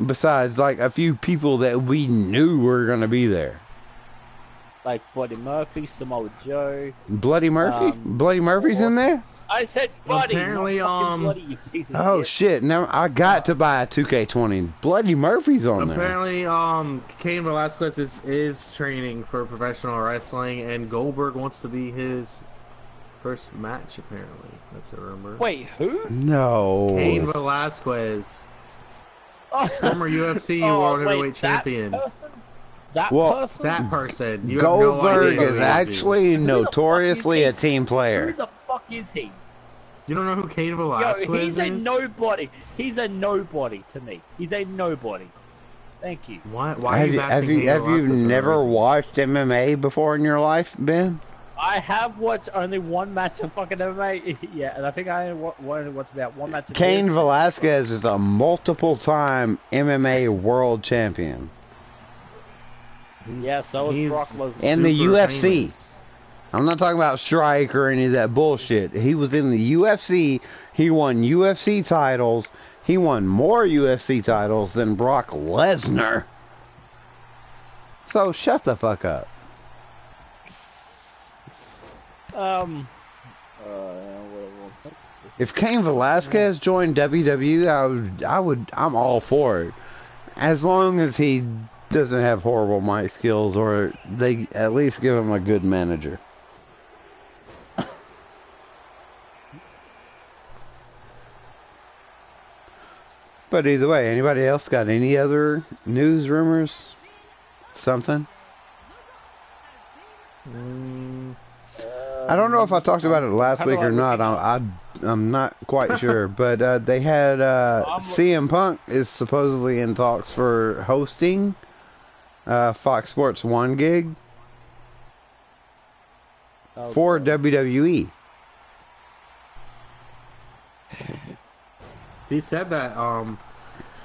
Besides, like, a few people that we knew were going to be there. Like Bloody Murphy, Samoa Joe. Bloody Murphy? Bloody Murphy's in there? I said Bloody. Apparently, Bloody, you piece of Oh shit! Now I got to buy a 2K20. Bloody Murphy's on there. Apparently, Cain Velasquez is training for professional wrestling, and Goldberg wants to be his first match. Apparently, that's a rumor. Wait, who? No. Cain Velasquez, former UFC World Heavyweight Champion. That person? That person. You Goldberg have no idea is actually notoriously a team player. Who the fuck is he? You don't know who Cain Velasquez is? He's a nobody. He's a nobody to me. He's a nobody. Thank you. Why have you never watched MMA before in your life, Ben? I have watched only one match of fucking MMA. Yeah, and I think I only watched about one match of Cain Velasquez is a multiple-time MMA world champion. Yeah, so is Brock Lesnar. In the UFC. Famous. I'm not talking about Strike or any of that bullshit. He was in the UFC. He won UFC titles. He won more UFC titles than Brock Lesnar. So shut the fuck up. If Cain Velasquez joined WWE, I'm all for it. As long as he doesn't have horrible mic skills, or they at least give him a good manager. But either way, anybody else got any other news, rumors, something? I don't know if I talked about it last week or not. I'm not quite sure. But they had CM Punk is supposedly in talks for hosting Fox Sports 1 gig for WWE. He said that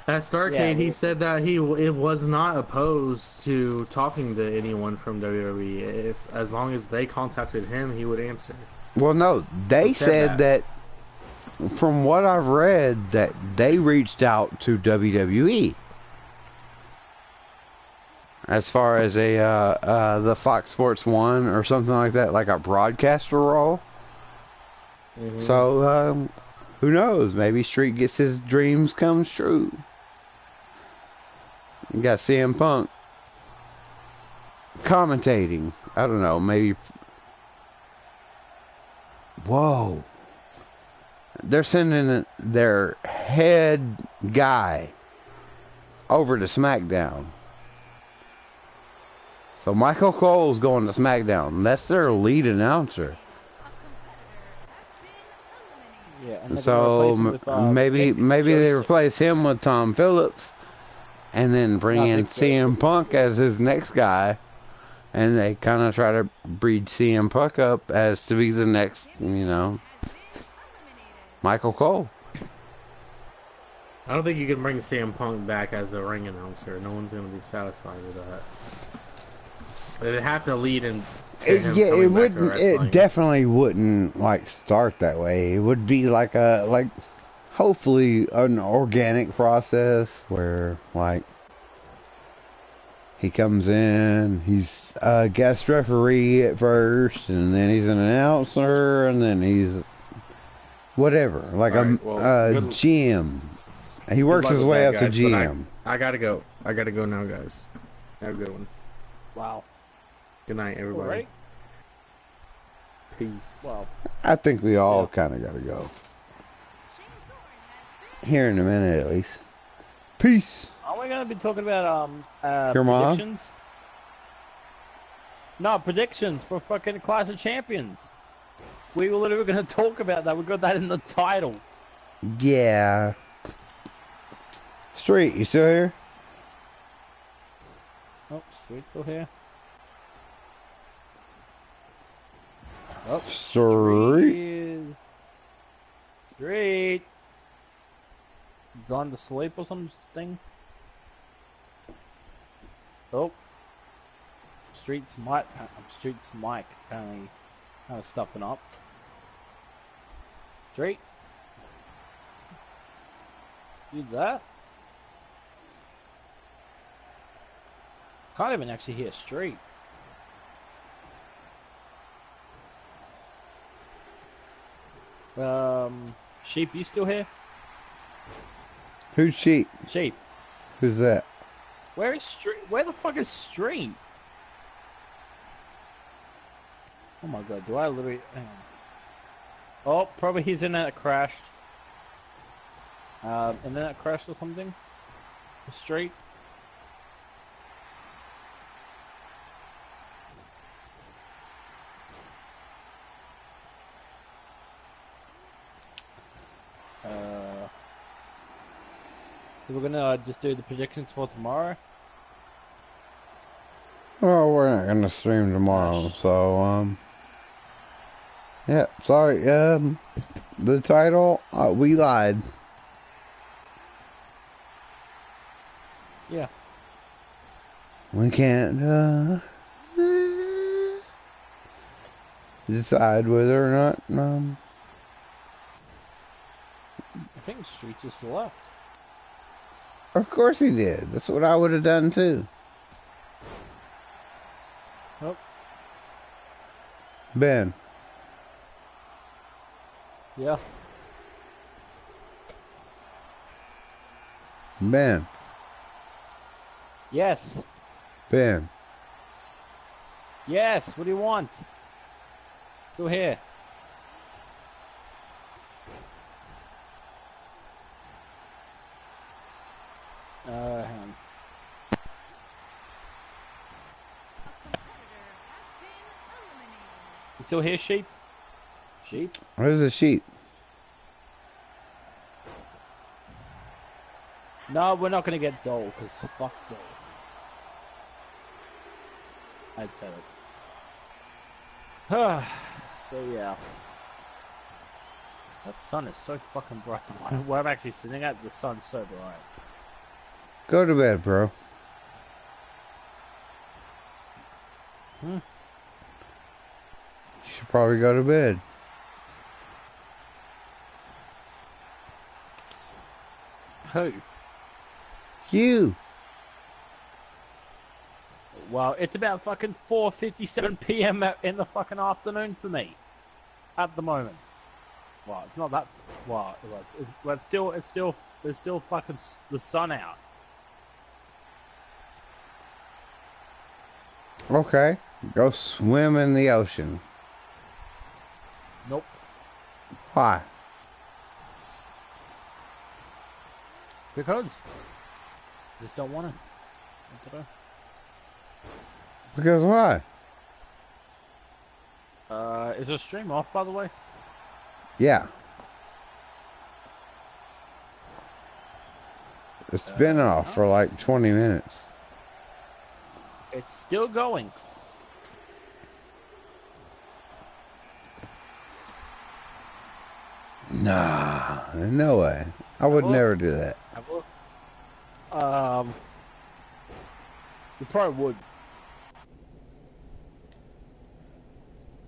at Starrcade, he said that it was not opposed to talking to anyone from WWE. As long as they contacted him, he would answer. Well, no, they said that from what I've read, that they reached out to WWE as far as the Fox Sports 1 or something like that, like a broadcaster role. So who knows? Maybe Street gets his dreams come true. You got CM Punk commentating. I don't know, maybe. Whoa. They're sending their head guy over to SmackDown. So Michael Cole's going to SmackDown. That's their lead announcer. Yeah, and so maybe they replace him with Tom Phillips, and then bring in CM Punk as his next guy, and they kind of try to breed CM Punk up as to be the next, Michael Cole. I don't think you can bring CM Punk back as a ring announcer. No one's going to be satisfied with that. They'd have to lead in. It wouldn't. It definitely wouldn't start that way. It would be hopefully an organic process where he comes in, he's a guest referee at first, and then he's an announcer, and then he's whatever, GM. He works his way up to GM. I gotta go. I gotta go now, guys. Have a good one. Wow. Good night, everybody. Right. Peace. Well, I think we all kind of gotta go. Here in a minute, at least. Peace. Are we going to be talking about Your mom? predictions? No, predictions for fucking Clash of Champions. We were literally going to talk about that. We got that in the title. Yeah. Street, you still here? Oh, street's still here. Oh, Street. Street. Gone to sleep or something? Oh. Street's mic apparently kind of stuffing up. Street? You that? Can't even actually hear Street. Sheep, you still here? Who's Sheep? Sheep. Who's that? Where is Street? Where the fuck is Street? Oh my god, do I literally... Hang on. Oh, probably his internet crashed. Internet crashed or something? The Street? We're gonna just do the predictions for tomorrow. Oh, we're not gonna stream tomorrow, so yeah, sorry. The title, we lied. Yeah. We can't decide whether or not I think Street just left. Of course he did. That's what I would have done too. Oh. Ben. Yeah. Ben. Yes. Ben. Yes. What do you want? Still here. Hang on. You still here, Sheep? Sheep? Where's the sheep? No, we're not gonna get Dole, because fuck Dole. I'd tell it. So yeah. That sun is so fucking bright. Where I'm actually sitting at, the sun's so bright. Go to bed, bro. Hmm. You should probably go to bed. Who? You. Well, it's about fucking 4:57 p.m. in the fucking afternoon for me. At the moment. Well, it's not that. Well, it's still there's still fucking the sun out. Okay. Go swim in the ocean. Nope. Why? Because just don't want to. Because why? Is the stream off, by the way? Yeah. It's been off for like 20 minutes. It's still going. Nah, no way. I would never do that. You probably would.